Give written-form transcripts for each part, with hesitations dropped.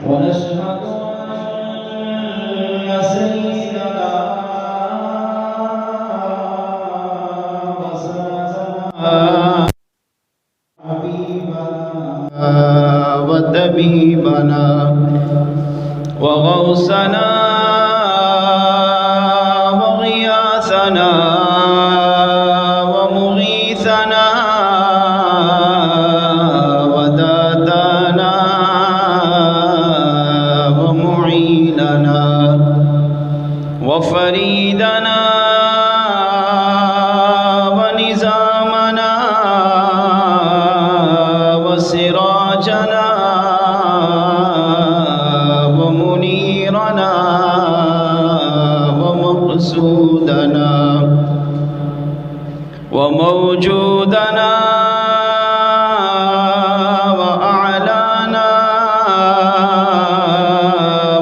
ونشهد أن سيدنا وسندنا حبيبنا وطبيبنا وغوثنا وغياثنا ومغيثنا ودادنا ومعيننا وفريدنا ونزامنا وسراجنا ومنيرنا ومقصودنا وموجودنا وأعلانا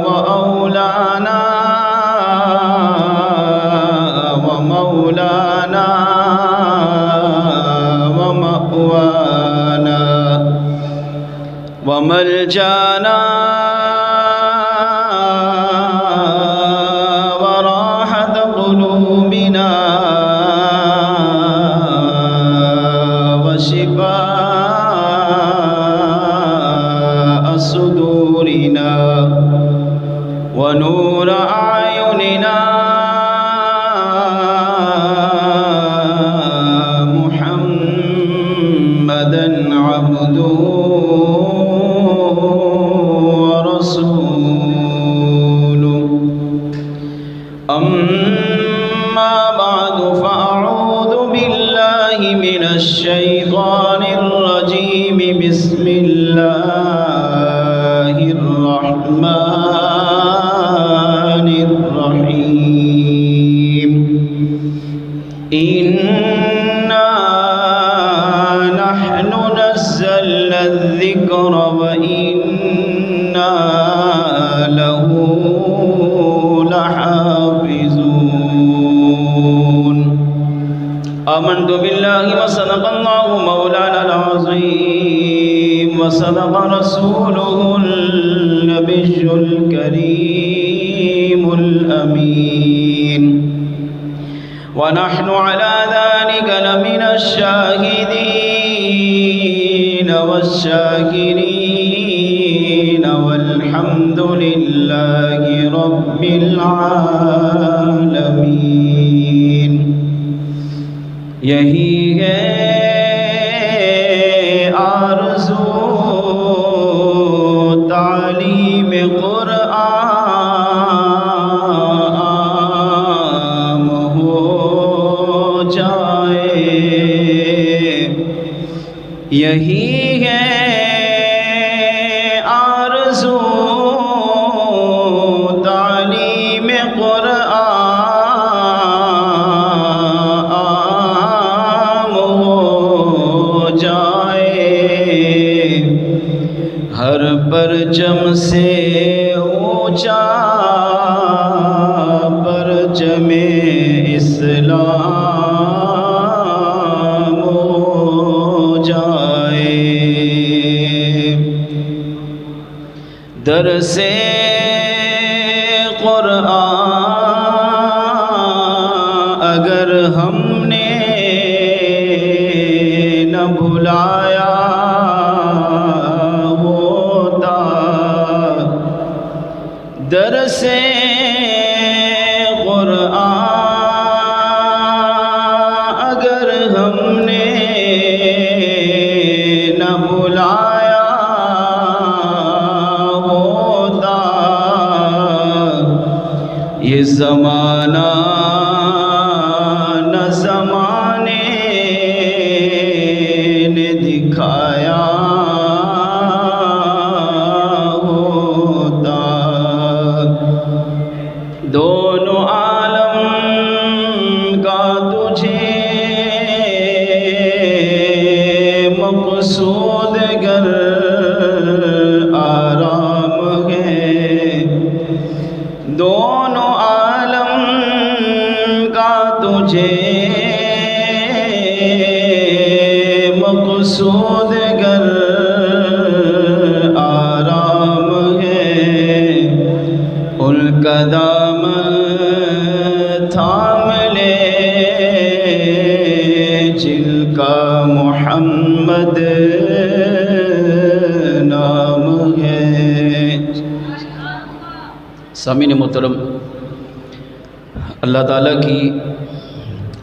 وأولانا ومولانا ومأوانا وملجانا وراحة قلوبنا وشفاء صدورنا ونور أعيننا محمدا عبده ورسوله أما بعد فأعوذ بالله من الشيطان الرجيم بسم الله الرحمن الرحيم إنا نحن نزلنا الذكر وإنا له لحافظون آمنت بالله وصدق الله مولانا العظيم وصدق رسوله النبي الكريم الأمين ونحن على ذلك لمن الشاهدين والشاكرين والحمد لله رب العالمين یہی ہے آرزو تعلیم قرآن ہو جائے یہی ہے آرزو تعلیم قرآن ہو جائے ہر پرچم سے اونچا پرچم اسلام ہو جائے درس قرآن اگر ہم نے نہ بھلایا ہوتا درس قرآن اگر ہم نے نہ بھلایا ہوتا یہ زمانہ نہ زمانے نے دکھایا ہوتا دونوں عالم کا تجھے مقصود گر آرام ہے دونوں عالم سامعین محترم، اللہ تعالیٰ کی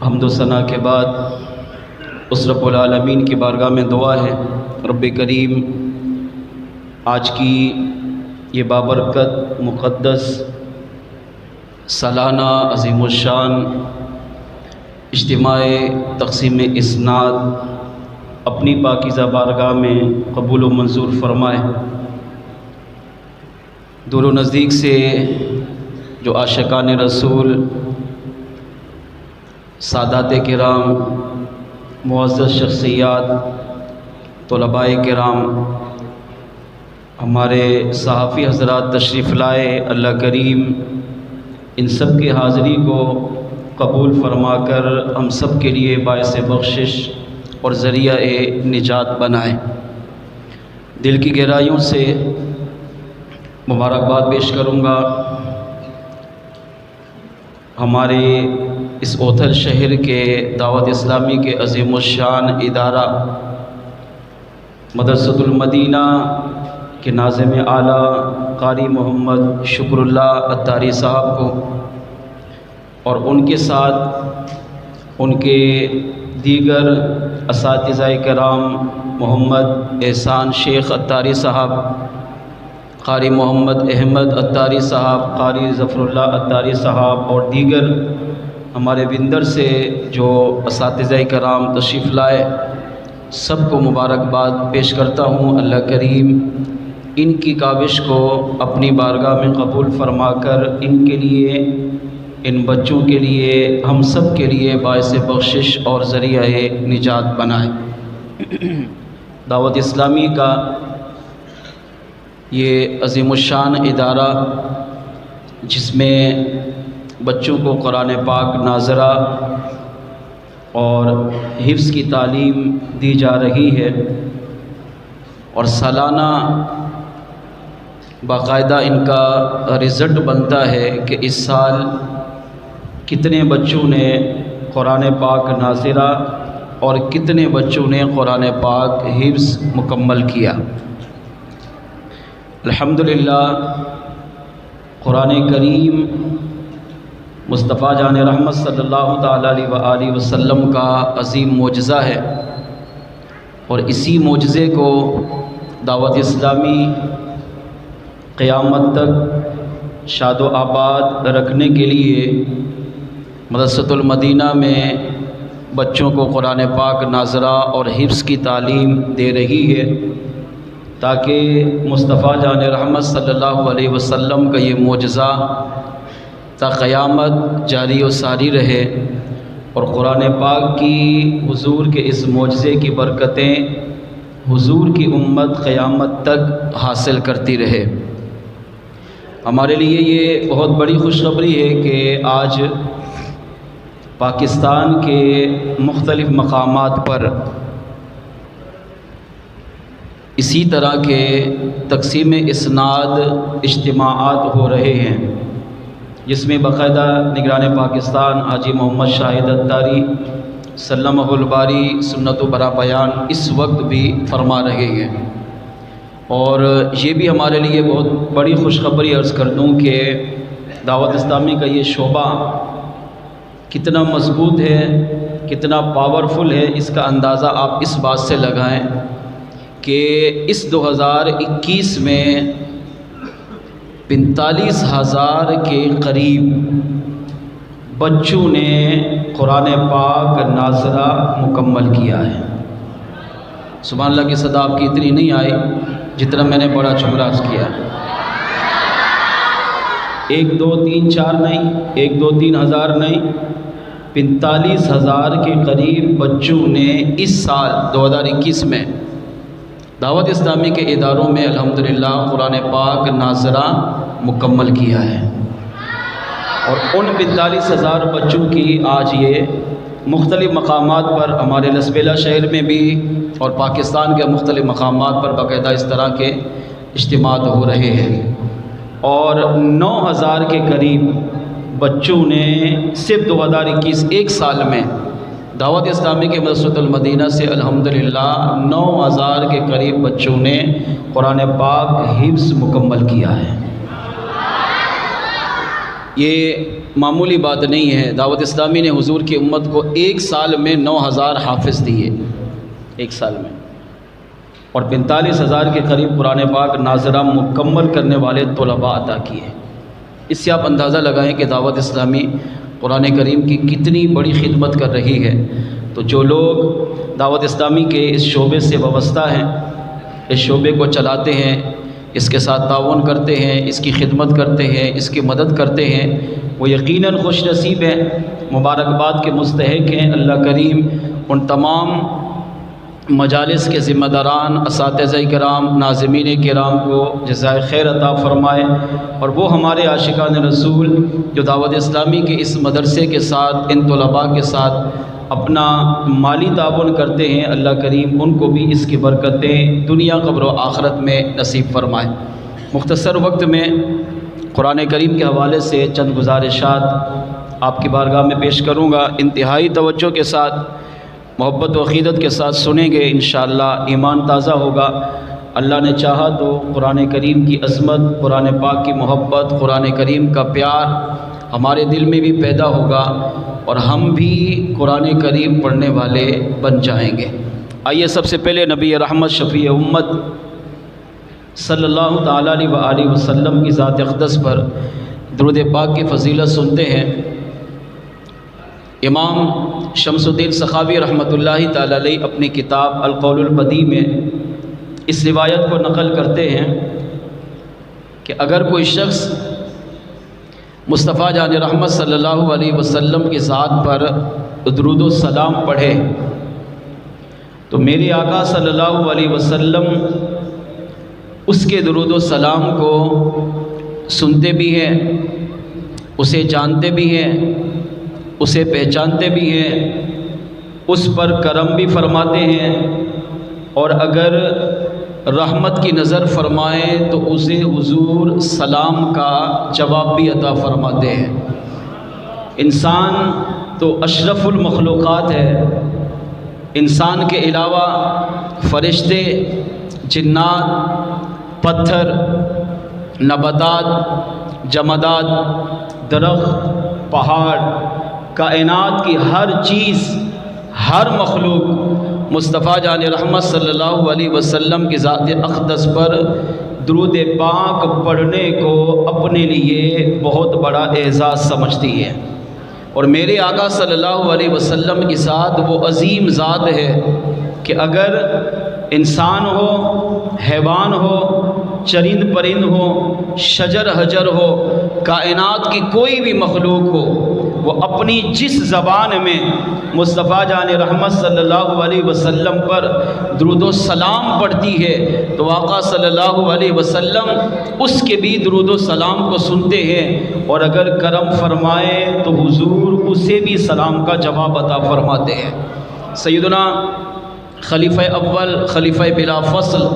حمد و ثنا کے بعد اس رب العالمین کی بارگاہ میں دعا ہے، رب کریم آج کی یہ بابرکت مقدس سالانہ عظیم الشان اجتماع تقسیم اسناد اپنی پاکیزہ بارگاہ میں قبول و منظور فرمائے۔ دور و نزدیک سے جو عاشقان رسول، سادات کرام، معزز شخصیات، طلباء کرام، ہمارے صحافی حضرات تشریف لائے، اللہ کریم ان سب کی حاضری کو قبول فرما کر ہم سب کے لیے باعث بخشش اور ذریعہ نجات بنائے۔ دل کی گہرائیوں سے مبارکباد پیش کروں گا ہمارے اس اوتھل شہر کے دعوت اسلامی کے عظیم الشان ادارہ مدرسۃ المدینہ کے ناظم اعلیٰ قاری محمد شکر اللہ عطاری صاحب کو، اور ان کے ساتھ ان کے دیگر اساتذہ کرام محمد احسان شیخ عطاری صاحب، قاری محمد احمد عطاری صاحب، قاری ظفر اللہ عطاری صاحب اور دیگر ہمارے بندر سے جو اساتذہ کرام تشریف لائے، سب کو مبارکباد پیش کرتا ہوں۔ اللہ کریم ان کی کاوش کو اپنی بارگاہ میں قبول فرما کر ان کے لیے، ان بچوں کے لیے، ہم سب کے لیے باعث بخشش اور ذریعہ نجات بنائے۔ دعوت اسلامی کا یہ عظیم الشان ادارہ جس میں بچوں کو قرآن پاک ناظرہ اور حفظ کی تعلیم دی جا رہی ہے، اور سالانہ باقاعدہ ان کا رزلٹ بنتا ہے کہ اس سال کتنے بچوں نے قرآن پاک ناظرہ اور کتنے بچوں نے قرآن پاک حفظ مکمل کیا۔ الحمدللہ قرآن کریم مصطفیٰ جان رحمت صلی اللہ تعالیٰ علیہ وآلہ وسلم کا عظیم معجزہ ہے، اور اسی معجزے کو دعوت اسلامی قیامت تک شاد و آباد رکھنے کے لیے مدرسۃ المدینہ میں بچوں کو قرآن پاک ناظرہ اور حفظ کی تعلیم دے رہی ہے، تاکہ مصطفیٰ جان رحمت صلی اللہ علیہ وسلم کا یہ معجزہ تا قیامت جاری و ساری رہے، اور قرآن پاک کی حضور کے اس معجزے کی برکتیں حضور کی امت قیامت تک حاصل کرتی رہے۔ ہمارے لیے یہ بہت بڑی خوشخبری ہے کہ آج پاکستان کے مختلف مقامات پر اسی طرح کے تقسیم اسناد اجتماعات ہو رہے ہیں، جس میں باقاعدہ نگران پاکستان حاجی محمد شاہد عطاری سلمہ الباری سنت و برا بیان اس وقت بھی فرما رہے ہیں، اور یہ بھی ہمارے لیے بہت بڑی خوشخبری عرض کر دوں کہ دعوت اسلامی کا یہ شعبہ کتنا مضبوط ہے، کتنا پاورفل ہے، اس کا اندازہ آپ اس بات سے لگائیں کہ اس 2021 میں 45,000 کے قریب بچوں نے قرآن پاک ناظرہ مکمل کیا ہے۔ سبحان اللہ کی صدا آپ کی اتنی نہیں آئی جتنا میں نے بڑا چمراز کیا۔ 1 2 3 4 نہیں، 1 2 3 ہزار نہیں، 45,000 کے قریب بچوں نے اس سال 2021 میں دعوت اسلامی کے اداروں میں الحمدللہ قرآن پاک ناظرہ مکمل کیا ہے، اور ان 45,000 بچوں کی آج یہ مختلف مقامات پر ہمارے لسبیلا شہر میں بھی اور پاکستان کے مختلف مقامات پر باقاعدہ اس طرح کے اجتماعات ہو رہے ہیں، اور 9,000 کے قریب بچوں نے صرف 2021 ایک سال میں دعوت اسلامی کے مدرسۃ المدینہ سے الحمدللہ 9,000 کے قریب بچوں نے قرآن پاک حفظ مکمل کیا ہے۔ یہ معمولی بات نہیں ہے۔ دعوت اسلامی نے حضور کی امت کو 1 سال میں 9000 حافظ دیے، 1 سال میں، اور 45,000 کے قریب قرآن پاک ناظرہ مکمل کرنے والے طلباء عطا کیے۔ اس سے آپ اندازہ لگائیں کہ دعوت اسلامی قرآن کریم کی کتنی بڑی خدمت کر رہی ہے۔ تو جو لوگ دعوت اسلامی کے اس شعبے سے وابستہ ہیں، اس شعبے کو چلاتے ہیں، اس کے ساتھ تعاون کرتے ہیں، اس کی خدمت کرتے ہیں، اس کی مدد کرتے ہیں، وہ یقیناً خوش نصیب ہیں، مبارکباد کے مستحق ہیں۔ اللہ کریم ان تمام مجالس کے ذمہ داران، اساتذہ کرام، ناظمین کرام کو جزائے خیر عطا فرمائے، اور وہ ہمارے عاشقان رسول جو دعوت اسلامی کے اس مدرسے کے ساتھ، ان طلباء کے ساتھ اپنا مالی تعاون کرتے ہیں، اللہ کریم ان کو بھی اس کی برکتیں دنیا قبر و آخرت میں نصیب فرمائے۔ مختصر وقت میں قرآن کریم کے حوالے سے چند گزارشات آپ کی بارگاہ میں پیش کروں گا، انتہائی توجہ کے ساتھ، محبت و عقیدت کے ساتھ سنیں گے، انشاءاللہ ایمان تازہ ہوگا۔ اللہ نے چاہا تو قرآن کریم کی عظمت، قرآن پاک کی محبت، قرآن کریم کا پیار ہمارے دل میں بھی پیدا ہوگا، اور ہم بھی قرآن کریم پڑھنے والے بن جائیں گے۔ آئیے سب سے پہلے نبی رحمت شفیع امت صلی اللہ تعالیٰ علیہ وآلہ وسلم کی ذات اقدس پر درود پاک کی فضیلت سنتے ہیں۔ امام شمس الدین سخاوی رحمۃ اللہ تعالیٰ علیہ اپنی کتاب القول البدیع میں اس روایت کو نقل کرتے ہیں کہ اگر کوئی شخص مصطفیٰ جان رحمت صلی اللہ علیہ وسلم کی ذات پر درود و سلام پڑھے تو میرے آقا صلی اللہ علیہ وسلم اس کے درود و سلام کو سنتے بھی ہیں، اسے جانتے بھی ہیں، اسے پہچانتے بھی ہیں، اس پر کرم بھی فرماتے ہیں، اور اگر رحمت کی نظر فرمائیں تو اسے حضور سلام کا جواب بھی عطا فرماتے ہیں۔ انسان تو اشرف المخلوقات ہے، انسان کے علاوہ فرشتے، جنات، پتھر، نباتات، جمادات، درخت، پہاڑ، کائنات کی ہر چیز، ہر مخلوق مصطفیٰ جان رحمت صلی اللہ علیہ وسلم کی ذات اقدس پر درود پاک پڑھنے کو اپنے لیے بہت بڑا اعزاز سمجھتی ہے، اور میرے آقا صلی اللہ علیہ وسلم کی ذات وہ عظیم ذات ہے کہ اگر انسان ہو، حیوان ہو، چرند پرند ہو، شجر حجر ہو، کائنات کی کوئی بھی مخلوق ہو، وہ اپنی جس زبان میں مصطفیٰ جان رحمت صلی اللہ علیہ وسلم پر درود و سلام پڑھتی ہے تو آقا صلی اللہ علیہ وسلم اس کے بھی درود و سلام کو سنتے ہیں، اور اگر کرم فرمائے تو حضور اسے بھی سلام کا جواب عطا فرماتے ہیں۔ سیدنا خلیفہ اول، خلیفہ بلا فصل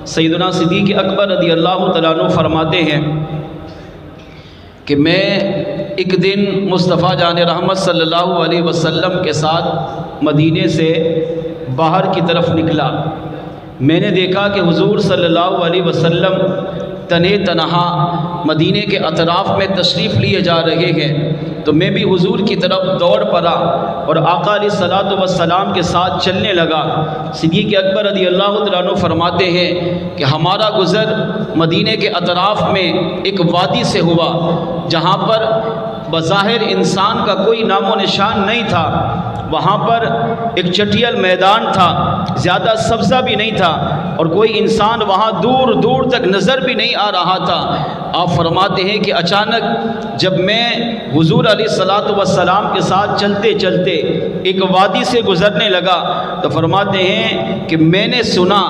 سیدنا صدیق اکبر رضی اللہ تعالیٰ عنہ فرماتے ہیں کہ میں ایک دن مصطفیٰ جان رحمت صلی اللہ علیہ وسلم کے ساتھ مدینے سے باہر کی طرف نکلا۔ میں نے دیکھا کہ حضور صلی اللہ علیہ وسلم تنے تنہا مدینے کے اطراف میں تشریف لیے جا رہے ہیں، تو میں بھی حضور کی طرف دوڑ پڑا اور آقا علیہ الصلوۃ والسلام کے ساتھ چلنے لگا۔ صدیق اکبر رضی اللہ تعالیٰ عنہ فرماتے ہیں کہ ہمارا گزر مدینے کے اطراف میں ایک وادی سے ہوا جہاں پر بظاہر انسان کا کوئی نام و نشان نہیں تھا، وہاں پر ایک چٹیل میدان تھا، زیادہ سبزہ بھی نہیں تھا، اور کوئی انسان وہاں دور دور تک نظر بھی نہیں آ رہا تھا۔ آپ فرماتے ہیں کہ اچانک جب میں حضور علیہ الصلوۃ والسلام کے ساتھ چلتے چلتے ایک وادی سے گزرنے لگا تو فرماتے ہیں کہ میں نے سنا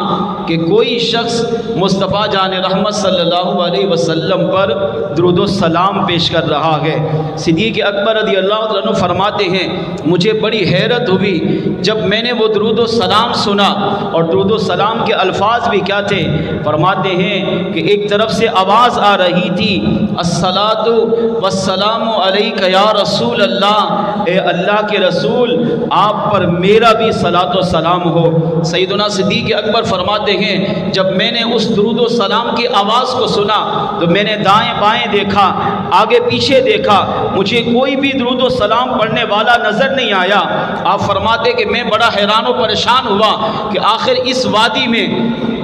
کہ کوئی شخص مصطفیٰ جان رحمت صلی اللہ علیہ وسلم پر درود و سلام پیش کر رہا ہے۔ صدیق اکبر رضی اللہ عنہ فرماتے ہیں مجھے بڑی حیرت ہوئی جب میں نے وہ درود و سلام سنا، اور درود و سلام کے الفاظ بھی کیا تھے؟ فرماتے ہیں کہ ایک طرف سے آواز آ رہی تھی الصلاۃ والسلام علیک یا رسول اللہ، اے اللہ کے رسول آپ پر میرا بھی صلاۃ و سلام ہو۔ سیدنا صدیق اکبر فرماتے ہیں جب میں نے اس درود و سلام کی آواز کو سنا تو میں نے دائیں بائیں دیکھا، آگے پیچھے دیکھا، مجھے کوئی بھی درود و سلام پڑھنے والا نظر نہیں آیا۔ آپ فرماتے کہ میں بڑا حیران و پریشان ہوا کہ آخر اس وادی میں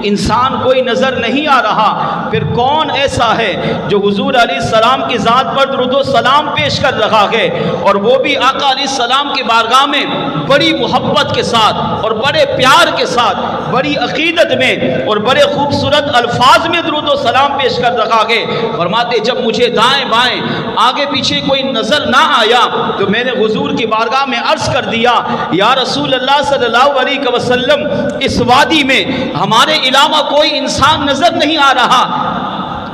انسان کوئی نظر نہیں آ رہا، پھر کون ایسا ہے جو حضور علیہ السلام کی ذات پر درود و سلام پیش کر رہا ہے، اور وہ بھی آقا علیہ السلام کی بارگاہ میں بڑی محبت کے ساتھ اور بڑے پیار کے ساتھ، بڑی عقیدت میں اور بڑے خوبصورت الفاظ میں درود و سلام پیش کر رہا ہے۔ فرماتے جب مجھے دائیں بائیں آگے پیچھے کوئی نظر نہ آیا تو میں نے حضور کی بارگاہ میں عرض کر دیا، یا رسول اللہ صلی اللہ علیہ وسلم، اس وادی میں ہمارے علاوہ کوئی انسان نظر نہیں آ رہا،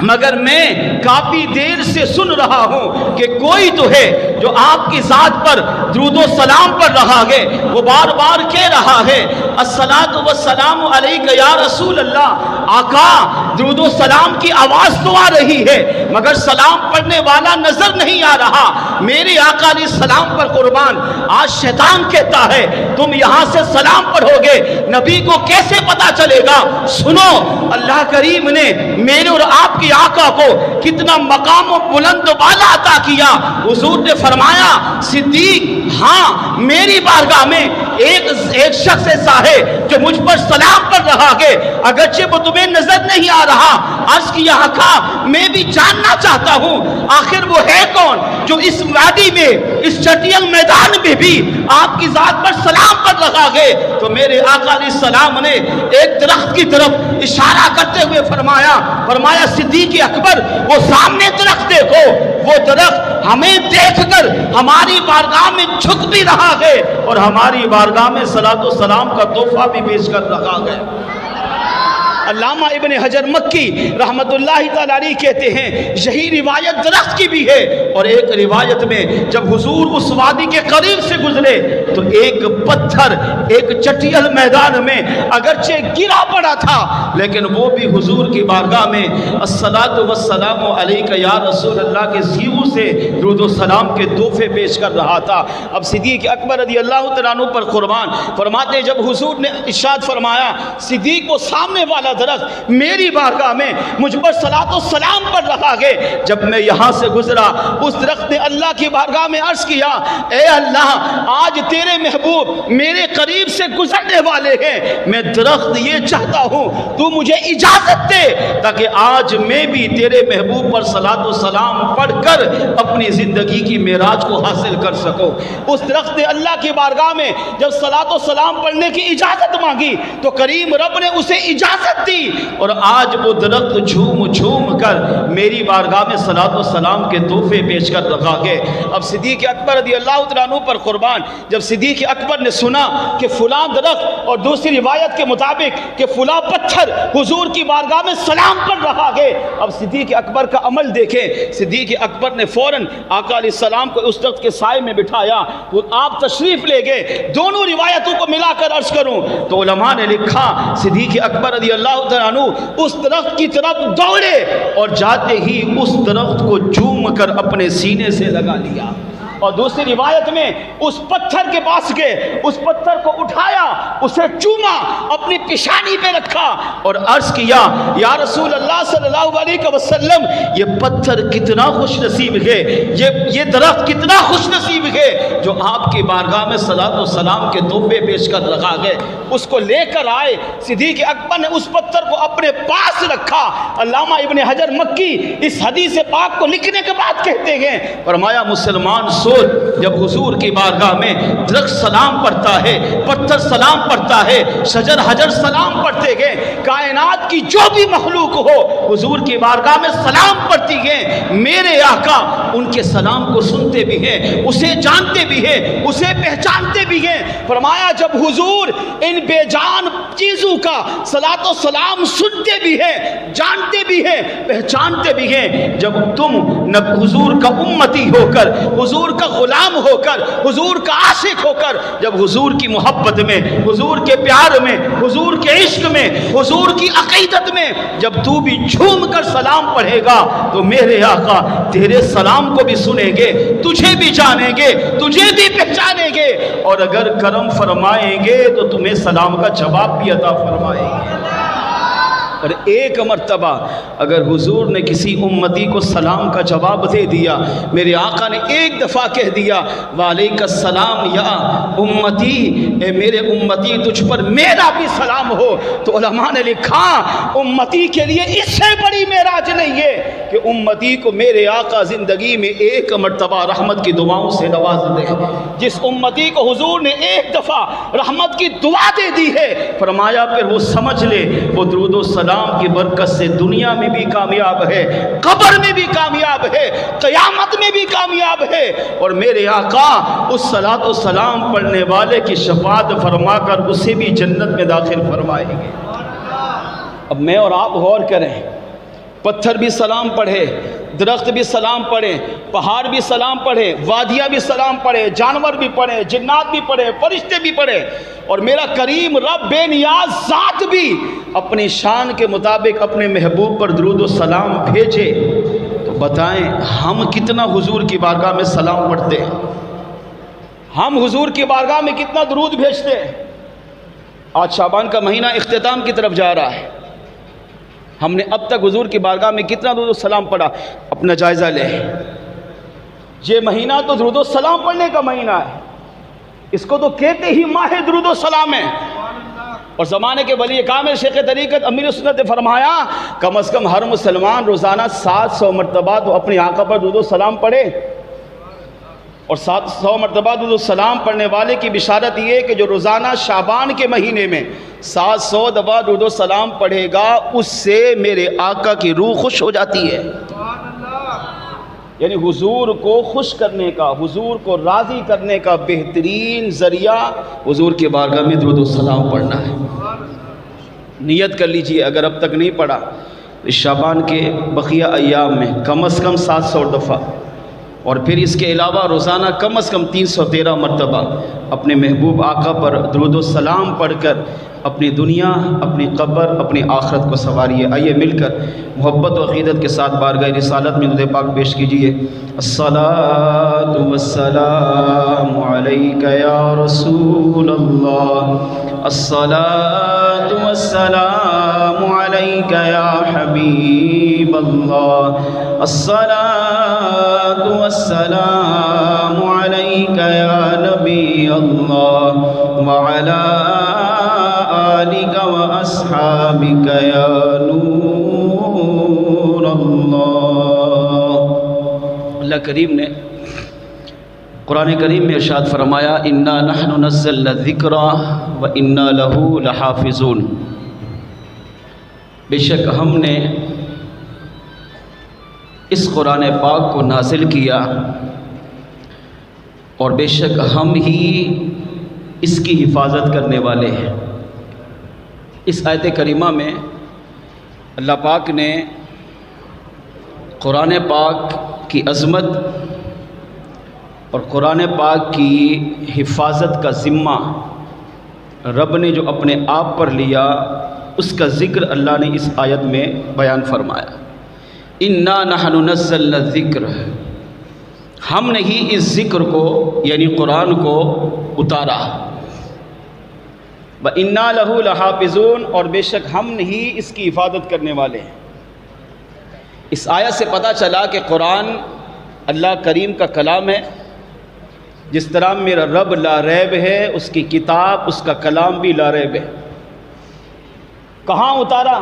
مگر میں کافی دیر سے سن رہا ہوں کہ کوئی تو ہے جو آپ کی ذات پر درود و سلام پڑھ رہا ہے۔ وہ بار بار کہہ رہا ہے الصلاۃ والسلام علیک یا رسول اللہ۔ آقا، درود و سلام کی آواز تو آ رہی ہے مگر سلام پڑھنے والا نظر نہیں آ رہا۔ میرے آقا علیہ السلام پر قربان، آج شیطان کہتا ہے تم یہاں سے سلام پڑھو گے، نبی کو کیسے پتا چلے گا؟ سنو، اللہ کریم نے میرے اور آپ کی آقا کو کتنا مقام و بلند و بالا عطا کیا۔ حضور نے فرمایا صدیق، ہاں میری بارگاہ میں ایک شخص ایسا ہے جو مجھ پر سلام پڑھ رہا ہے، اگرچہ وہ تمہیں نظر نہیں آ رہا۔ عرض کیا آقا، میں بھی جاننا چاہتا ہوں آخر وہ ہے کون جو اس وادی میں، اس چٹیل میدان میں بھی آپ کی ذات پر سلام پڑھ رہا ہے؟ تو میرے آقا علیہ السلام نے ایک درخت کی طرف اشارہ کرتے ہوئے فرمایا صدیق اکبر، وہ سامنے درخت دیکھو، وہ درخت ہمیں دیکھ کر ہماری بارگاہ میں جھک بھی رہا ہے اور ہماری بارگاہ میں صلاۃ و سلام کا تحفہ بھی پیش کر رہا ہے۔ علامہ ابن حجر مکی رحمت اللہ تعالی علیہ کہتے ہیں یہی روایت درخت کی بھی ہے، اور ایک روایت میں جب حضور اس وادی کے قریب سے گزرے تو ایک پتھر ایک چٹیل میدان میں اگرچہ گرا پڑا تھا لیکن وہ بھی حضور کی بارگاہ میں الصلاۃ والسلام علیک یا رسول اللہ کے سیغوں سے درود و سلام کے تحفے پیش کر رہا تھا۔ اب صدیق اکبر رضی اللہ تعالیٰ عنہ پر قربان فرماتے جب حضور نے ارشاد فرمایا صدیق وہ سامنے والا درخت میری بارگاہ میں مجھ پر صلاۃ و سلام پڑھ رہا ہے، جب میں یہاں سے گزرا اس درخت نے اللہ کی بارگاہ میں عرض کیا اے اللہ، آج تیرے محبوب میرے قریب سے گزرنے والے ہیں، میں درخت یہ چاہتا ہوں تو مجھے اجازت دے تاکہ آج میں بھی تیرے محبوب پر صلاۃ و سلام پڑھ کر اپنی زندگی کی معراج کو حاصل کر سکوں۔ اس درخت نے اللہ کی بارگاہ میں جب صلاۃ و سلام پڑھنے کی اجازت مانگی تو کریم رب نے اسے اجازت دی، اور آج وہ درخت جھوم جھوم کر میری بارگاہ میں صلاۃ و سلام کے تحفے پیش کر رہا ہے۔ اب صدیق اکبر رضی اللہ تعالیٰ عنہ پر قربان جب صدیق اکبر نے سنا کہ فلاں درخت اور دوسری روایت کے مطابق کہ فلاں پتھر حضور کی بارگاہ میں سلام پڑھ رہا ہے، اب صدیق اکبر کا عمل دیکھیں۔ صدیق اکبر نے فوراً آقا علیہ السلام کو اس درخت کے سائے میں بٹھایا، وہ آپ تشریف لے گئے۔ دونوں روایتوں کو ملا کر عرض کروں تو علماء نے لکھا صدیق اکبر رضی اللہ تعالیٰ عنہ اس درخت کی طرف دوڑے اور جاتے ہی اس درخت کو چوم کر اپنے سینے سے لگا لیا، اور دوسری روایت میں اس پتھر کے پاس گئے، اس پتھر کو اٹھایا، اسے چوما، اپنی پیشانی پہ رکھا اور عرض کیا یا رسول اللہ صلی اللہ علیہ وسلم، یہ پتھر کتنا خوش نصیب ہے، یہ درخت کتنا خوش نصیب ہے جو آپ کی بارگاہ میں صلاۃ و سلام کے تحفے پیش کر رہا ہے۔ اس کو لے کر آئے، صدیق اکبر نے اس پتھر کو اپنے پاس رکھا۔ علامہ ابن حجر مکی اس حدیث پاک کو لکھنے کے بعد کہتے ہیں فرمایا مسلمان جب حضور کی بارگاہ میں درخت سلام پڑھتا ہے، پتھر سلام پڑھتا ہے، شجر حجر سلام پڑھتے گئے، کائنات کی جو بھی مخلوق ہو حضور کی بارگاہ میں سلام پڑھتی گئے، میرے آقا ان کے سلام کو سنتے بھی ہیں، اسے جانتے بھی ہیں، اسے پہچانتے بھی ہیں۔ فرمایا جب حضور ان بے جان چیزوں کا صلاۃ و سلام سنتے بھی ہیں، جانتے بھی ہیں، پہچانتے بھی ہیں، جب تم حضور کا امتی ہو کر، حضور کا غلام ہو کر، حضور کا عاشق ہو کر، جب حضور کی محبت میں، حضور کے پیار میں، حضور کے عشق میں، حضور کی عقیدت میں جب تو بھی جھوم کر سلام پڑھے گا تو میرے آقا تیرے سلام کو بھی سنیں گے، تجھے بھی جانیں گے، تجھے بھی پہچانیں گے، اور اگر کرم فرمائیں گے تو تمہیں سلام کا جواب بھی عطا فرمائیں گے۔ اور ایک مرتبہ اگر حضور نے کسی امتی کو سلام کا جواب دے دیا، میرے آقا نے ایک دفعہ کہہ دیا وعلیک السلام یا امتی، اے میرے امتی تجھ پر میرا بھی سلام ہو، تو علماء نے لکھا امتی کے لیے اس سے بڑی معراج نہیں ہے کہ امتی کو میرے آقا زندگی میں ایک مرتبہ رحمت کی دعاؤں سے نواز دے۔ جس امتی کو حضور نے ایک دفعہ رحمت کی دعا دے دی ہے، فرمایا پھر وہ سمجھ لے وہ درود و سلام کی برکت سے دنیا میں بھی کامیاب ہے، قبر میں بھی کامیاب ہے، قیامت میں بھی کامیاب ہے، اور میرے آقا اس صلاۃ و سلام پڑھنے والے کی شفاعت فرما کر اسے بھی جنت میں داخل فرمائیں گے۔ اب میں اور آپ غور کریں، پتھر بھی سلام پڑھے، درخت بھی سلام پڑھے، پہاڑ بھی سلام پڑھے، وادیاں بھی سلام پڑھے، جانور بھی پڑھے، جنات بھی پڑھے، فرشتے بھی پڑھے، اور میرا کریم رب بے نیاز ذات بھی اپنی شان کے مطابق اپنے محبوب پر درود و سلام بھیجے، تو بتائیں ہم کتنا حضور کی بارگاہ میں سلام پڑھتے ہیں، ہم حضور کی بارگاہ میں کتنا درود بھیجتے ہیں۔ آج شعبان کا مہینہ اختتام کی طرف جا رہا ہے، ہم نے اب تک حضور کی بارگاہ میں کتنا درود و سلام پڑھا، اپنا جائزہ لیں۔ یہ مہینہ تو درود و سلام پڑھنے کا مہینہ ہے، اس کو تو کہتے ہی ماہ درود و سلام ہے، اور زمانے کے ولی کامل شیخ طریقت امیر سنت نے فرمایا کم از کم ہر مسلمان روزانہ 700 مرتبہ تو اپنے آقا پر درود و سلام پڑھے، اور 700 مرتبہ درود و سلام پڑھنے والے کی بشارت یہ ہے کہ جو روزانہ شعبان کے مہینے میں 700 دفعہ درود و سلام پڑھے گا اس سے میرے آقا کی روح خوش ہو جاتی ہے۔ یعنی حضور کو خوش کرنے کا، حضور کو راضی کرنے کا بہترین ذریعہ حضور کے بارگاہ میں درود و سلام پڑھنا ہے۔ نیت کر لیجئے اگر اب تک نہیں پڑھا اس شعبان کے بقیہ ایام میں کم از کم 700 دفعہ، اور پھر اس کے علاوہ روزانہ کم از کم 313 مرتبہ اپنے محبوب آقا پر درود و سلام پڑھ کر اپنی دنیا، اپنی قبر، اپنی آخرت کو سنواریے۔ آئیے مل کر محبت و عقیدت کے ساتھ بارگاہ رسالت میں درود پاک پیش کیجیے۔ الصلاۃ والسلام علیک یا رسول اللہ، الصلاۃ والسلام علیک یا حبیب اللہ، الصلاۃ والسلام علیک یا نبی اللہ، وعلی آلک و اصحابک یا نور اللہ۔ اللہ کریم نے قرآن کریم میں ارشاد فرمایا انا نحن نزلنا الذکر و انا لہ لحافظون، بے شک ہم نے اس قرآن پاک کو نازل کیا اور بے شک ہم ہی اس کی حفاظت کرنے والے ہیں۔ اس آیت کریمہ میں اللہ پاک نے قرآن پاک کی عظمت اور قرآن پاک کی حفاظت کا ذمہ رب نے جو اپنے آپ پر لیا اس کا ذکر اللہ نے اس آیت میں بیان فرمایا۔ انا نحن نزلنا الذکر، ہم نے ہی اس ذکر کو یعنی قرآن کو اتارا، وَإِنَّا لَهُ لَحَافِظُونَ، اور بے شک ہم نے ہی اس کی حفاظت کرنے والے ہیں۔ اس آیت سے پتہ چلا کہ قرآن اللہ کریم کا کلام ہے، جس طرح میرا رب لا ریب ہے، اس کی کتاب، اس کا کلام بھی لا ریب ہے۔ کہاں اتارا؟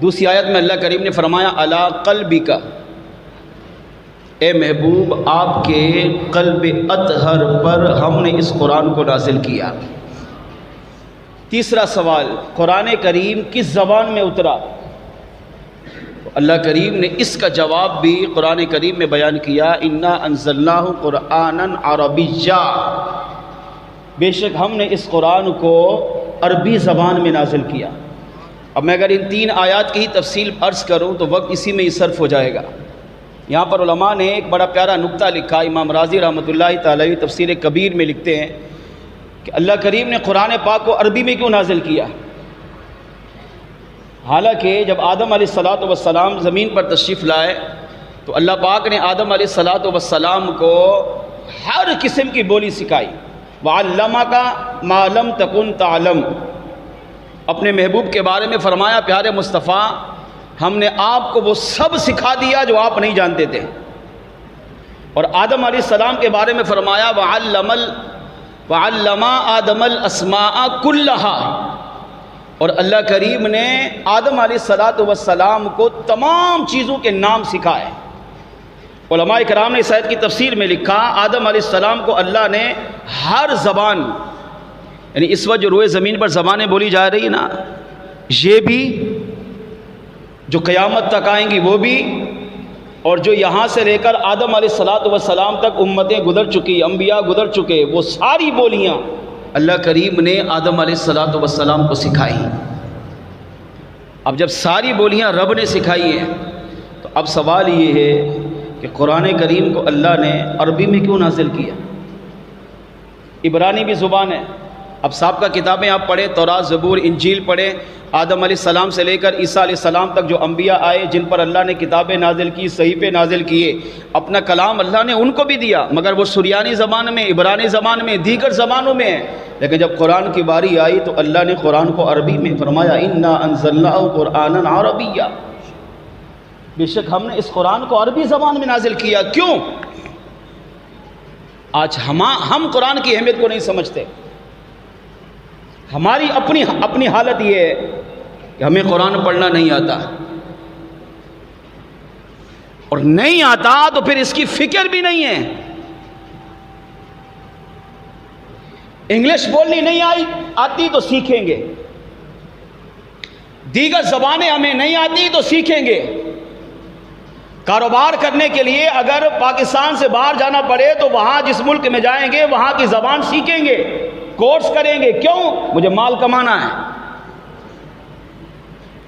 دوسری آیت میں اللہ کریم نے فرمایا عَلَىٰ قَلْبِكَ، اے محبوب آپ کے قلب اطہر پر ہم نے اس قرآن کو نازل کیا۔ تیسرا سوال، قرآن کریم کس زبان میں اترا؟ اللہ کریم نے اس کا جواب بھی قرآن کریم میں بیان کیا، انا انزلناہ قرآنا عربیا، بے شک ہم نے اس قرآن کو عربی زبان میں نازل کیا۔ اب میں اگر ان 3 آیات کی ہی تفصیل عرض کروں تو وقت اسی میں ہی صرف ہو جائے گا۔ یہاں پر علماء نے ایک بڑا پیارا نکتہ لکھا، امام رازی رحمۃ اللہ تعالی تفسیر کبیر میں لکھتے ہیں کہ اللہ کریم نے قرآن پاک کو عربی میں کیوں نازل کیا؟ حالانکہ جب آدم علیہ السلام زمین پر تشریف لائے تو اللہ پاک نے آدم علیہ السلام کو ہر قسم کی بولی سکھائی، وَعَلَّمَكَ مَا لَمْ تَكُنْ تَعْلَمْ، اپنے محبوب کے بارے میں فرمایا پیارے مصطفیٰ ہم نے آپ کو وہ سب سکھا دیا جو آپ نہیں جانتے تھے. اور آدم علیہ السلام کے بارے میں فرمایا وَعَلَّمَ آدَمَ الْأَسْمَاءَ كُلَّهَا، اور اللہ کریم نے آدم علیہ السلام کو تمام چیزوں کے نام سکھائے. علماء کرام نے اس آیت کی تفسیر میں لکھا آدم علیہ السلام کو اللہ نے ہر زبان، یعنی اس وقت جو روئے زمین پر زبانیں بولی جا رہی ہیں نا، یہ بھی جو قیامت تک آئیں گی وہ بھی، اور جو یہاں سے لے کر آدم علیہ السلام تک امتیں گزر چکی، انبیاء گزر چکے، وہ ساری بولیاں اللہ کریم نے آدم علیہ السلام کو سکھائی. اب جب ساری بولیاں رب نے سکھائی ہیں تو اب سوال یہ ہے کہ قرآن کریم کو اللہ نے عربی میں کیوں نازل کیا؟ عبرانی بھی زبان ہے. اب سابقہ کتابیں آپ پڑھیں، تورات، زبور، انجیل پڑھیں، آدم علیہ السلام سے لے کر عیسیٰ علیہ السلام تک جو انبیاء آئے جن پر اللہ نے کتابیں نازل کی، صحیفے نازل کیے، اپنا کلام اللہ نے ان کو بھی دیا، مگر وہ سریانی زبان میں، عبرانی زبان میں، دیگر زبانوں میں ہے. لیکن جب قرآن کی باری آئی تو اللہ نے قرآن کو عربی میں فرمایا اِنَّا أَنزَلْنَاهُ قُرْآنًا عَرَبِيًّا، بے شک ہم نے اس قرآن کو عربی زبان میں نازل کیا. کیوں؟ آج ہم قرآن کی اہمیت کو نہیں سمجھتے. ہماری اپنی حالت یہ ہے کہ ہمیں قرآن پڑھنا نہیں آتا، اور نہیں آتا تو پھر اس کی فکر بھی نہیں ہے. انگلش بولنی نہیں آتی تو سیکھیں گے، دیگر زبانیں ہمیں نہیں آتی تو سیکھیں گے. کاروبار کرنے کے لیے اگر پاکستان سے باہر جانا پڑے تو وہاں جس ملک میں جائیں گے وہاں کی زبان سیکھیں گے، کورس کریں گے. کیوں؟ مجھے مال کمانا ہے.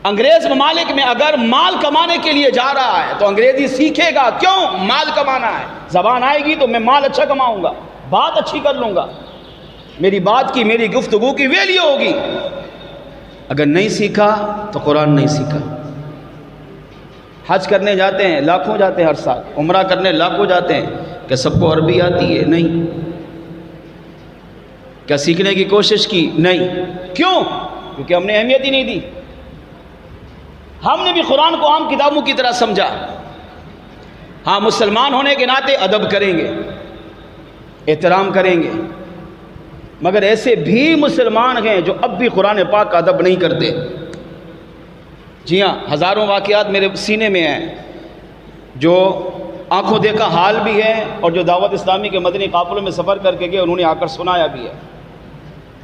انگریز ممالک میں اگر مال کمانے کے لیے جا رہا ہے تو انگریزی سیکھے گا. کیوں؟ مال کمانا ہے. زبان آئے گی تو میں مال اچھا کماؤں گا، بات اچھی کر لوں گا، میری بات کی، میری گفتگو کی ویلیو ہوگی. اگر نہیں سیکھا تو قرآن نہیں سیکھا. حج کرنے جاتے ہیں، لاکھوں جاتے ہیں ہر سال، عمرہ کرنے لاکھوں جاتے ہیں، کہ سب کو عربی آتی ہے؟ نہیں. کیا سیکھنے کی کوشش کی؟ نہیں. کیوں؟ کیونکہ ہم نے اہمیت ہی نہیں دی. ہم نے بھی قرآن کو عام کتابوں کی طرح سمجھا. ہاں مسلمان ہونے کے ناطے ادب کریں گے، احترام کریں گے، مگر ایسے بھی مسلمان ہیں جو اب بھی قرآن پاک کا ادب نہیں کرتے. جی ہاں، ہزاروں واقعات میرے سینے میں ہیں جو آنکھوں دیکھا حال بھی ہے، اور جو دعوت اسلامی کے مدنی قافلوں میں سفر کر کے گئے انہوں نے آ کر سنایا بھی ہے.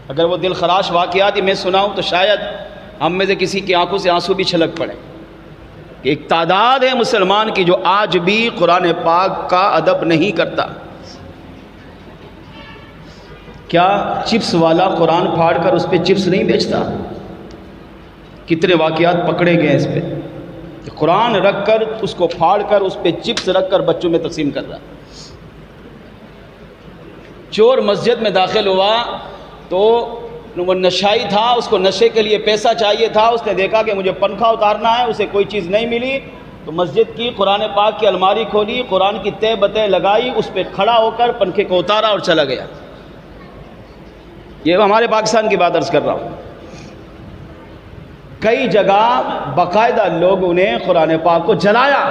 اگر وہ دل خراش واقعات ہی میں سناؤں تو شاید ہم میں سے کسی کی آنکھوں سے آنسو بھی چھلک پڑے. کہ ایک تعداد ہے مسلمان کی جو آج بھی قرآن پاک کا ادب نہیں کرتا. کیا چپس والا قرآن پھاڑ کر اس پہ چپس نہیں بیچتا؟ کتنے واقعات پکڑے گئے اس پہ کہ قرآن رکھ کر اس کو پھاڑ کر اس پہ چپس رکھ کر بچوں میں تقسیم کر رہا. چور مسجد میں داخل ہوا تو وہ نشائی تھا، اس کو نشے کے لیے پیسہ چاہیے تھا. اس نے دیکھا کہ مجھے پنکھا اتارنا ہے، اسے کوئی چیز نہیں ملی تو مسجد کی قرآن پاک کی الماری کھولی، قرآن کی تہ بتیں لگائی، اس پہ کھڑا ہو کر پنکھے کو اتارا اور چلا گیا. یہ ہمارے پاکستان کی بات عرض کر رہا ہوں. کئی جگہ باقاعدہ لوگوں نے قرآن پاک کو جلایا.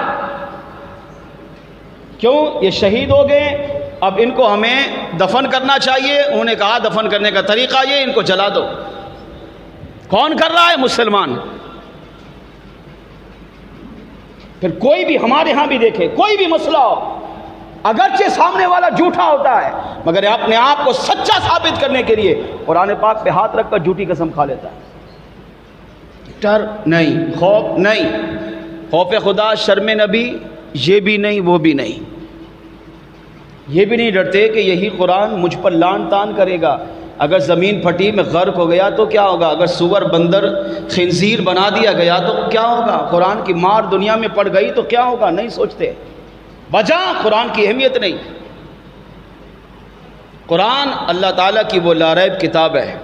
کیوں؟ یہ شہید ہو گئے، اب ان کو ہمیں دفن کرنا چاہیے. انہوں نے کہا دفن کرنے کا طریقہ یہ، ان کو جلا دو. کون کر رہا ہے؟ مسلمان. پھر کوئی بھی ہمارے ہاں بھی دیکھے، کوئی بھی مسئلہ ہو، اگرچہ سامنے والا جھوٹا ہوتا ہے مگر اپنے آپ کو سچا ثابت کرنے کے لیے قرآن پاک پہ ہاتھ رکھ کر جھوٹی قسم کھا لیتا ہے. ڈر نہیں، خوف نہیں، خوف خدا، شرم نبی یہ بھی نہیں، وہ بھی نہیں. یہ بھی نہیں ڈرتے کہ یہی قرآن مجھ پر لان تان کرے گا. اگر زمین پھٹی میں غرق ہو گیا تو کیا ہوگا؟ اگر سور بندر خنزیر بنا دیا گیا تو کیا ہوگا؟ قرآن کی مار دنیا میں پڑ گئی تو کیا ہوگا؟ نہیں سوچتے. وجہ قرآن کی اہمیت نہیں. قرآن اللہ تعالیٰ کی وہ لاریب کتاب ہے.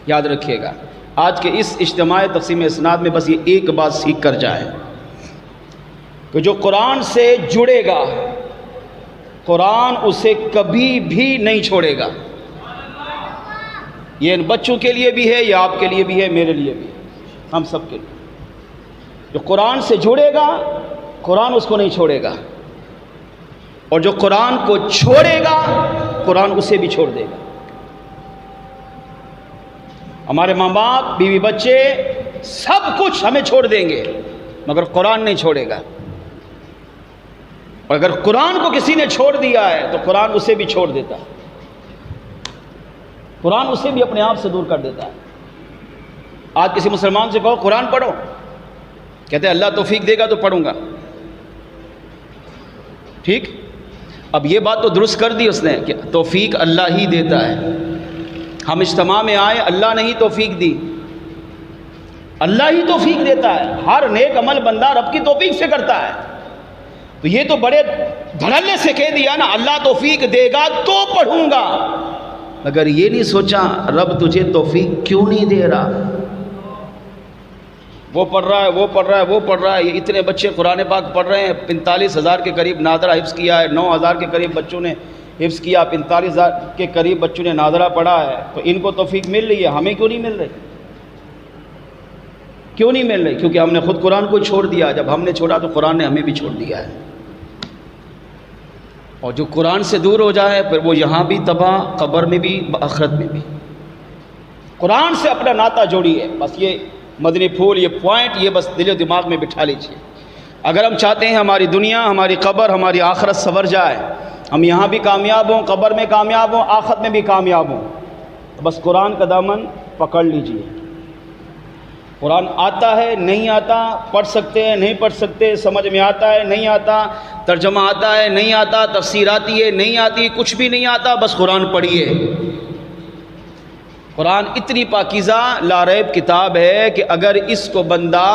یاد رکھیے گا، آج کے اس اجتماع تقسیم اسناد میں بس یہ ایک بات سیکھ کر جائے کہ جو قرآن سے جڑے گا قرآن اسے کبھی بھی نہیں چھوڑے گا. یہ ان بچوں کے لیے بھی ہے، یہ آپ کے لیے بھی ہے، میرے لیے بھی ہے، ہم سب کے لیے۔ جو قرآن سے جڑے گا قرآن اس کو نہیں چھوڑے گا، اور جو قرآن کو چھوڑے گا قرآن اسے بھی چھوڑ دے گا۔ ہمارے ماں باپ، بیوی بچے سب کچھ ہمیں چھوڑ دیں گے مگر قرآن نہیں چھوڑے گا، اور اگر قرآن کو کسی نے چھوڑ دیا ہے تو قرآن اسے بھی چھوڑ دیتا ہے، قرآن اسے بھی اپنے آپ سے دور کر دیتا ہے۔ آج کسی مسلمان سے کہو قرآن پڑھو، کہتے ہیں اللہ توفیق دے گا تو پڑھوں گا، ٹھیک۔ اب یہ بات تو درست کر دی اس نے کہ توفیق اللہ ہی دیتا ہے۔ ہم اجتماع میں آئے، اللہ نے ہی توفیق دی، اللہ ہی توفیق دیتا ہے، ہر نیک عمل بندہ رب کی توفیق سے کرتا ہے۔ تو یہ تو بڑے دھڑلے سے کہہ دیا نا، اللہ توفیق دے گا تو پڑھوں گا، مگر یہ نہیں سوچا رب تجھے توفیق کیوں نہیں دے رہا۔ وہ پڑھ رہا ہے، وہ پڑھ رہا ہے، وہ پڑھ رہا ہے، یہ اتنے بچے قرآن پاک پڑھ رہے ہیں، 45,000 کے قریب ناظرہ حفظ کیا ہے، 9,000 کے قریب بچوں نے حفظ کیا، 45,000 کے قریب بچوں نے ناظرہ پڑھا ہے، تو ان کو توفیق مل رہی ہے، ہمیں کیوں نہیں مل رہی؟ کیوں نہیں مل رہی؟ کیونکہ ہم نے خود قرآن کو چھوڑ دیا۔ جب ہم نے چھوڑا تو قرآن نے ہمیں بھی چھوڑ دیا ہے۔ اور جو قرآن سے دور ہو جائے پھر وہ یہاں بھی تباہ، قبر میں بھی، آخرت میں بھی۔ قرآن سے اپنا ناطہ جوڑیے، بس یہ مدنی پھول، یہ پوائنٹ، یہ بس دل و دماغ میں بٹھا لیجیے۔ اگر ہم چاہتے ہیں ہماری دنیا، ہماری قبر، ہماری آخرت سنور جائے، ہم یہاں بھی کامیاب ہوں، قبر میں کامیاب ہوں، آخرت میں بھی کامیاب ہوں، تو بس قرآن کا دامن پکڑ لیجیے۔ قرآن آتا ہے، نہیں آتا، پڑھ سکتے ہیں، نہیں پڑھ سکتے، سمجھ میں آتا ہے، نہیں آتا، ترجمہ آتا ہے، نہیں آتا، تفسیر آتی ہے، نہیں آتی، کچھ بھی نہیں آتا، بس قرآن پڑھیے۔ قرآن اتنی پاکیزہ لاریب کتاب ہے کہ اگر اس کو بندہ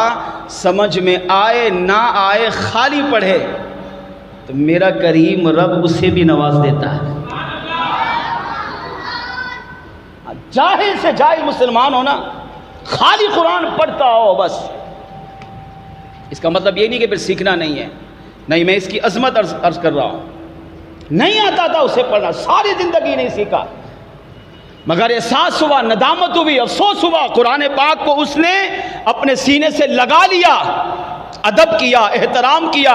سمجھ میں آئے نہ آئے خالی پڑھے تو میرا کریم رب اسے بھی نواز دیتا ہے۔ جاہل سے جاہل مسلمان ہونا، خالی قرآن پڑھتا ہو بس، اس کا مطلب یہ نہیں کہ پھر سیکھنا نہیں ہے، نہیں، میں اس کی عظمت عرض کر رہا ہوں۔ نہیں آتا تھا اسے پڑھنا، ساری زندگی نہیں سیکھا، مگر احساس ہوا، ندامت ہوئی، افسوس ہوا، قرآن پاک کو اس نے اپنے سینے سے لگا لیا، ادب کیا، احترام کیا،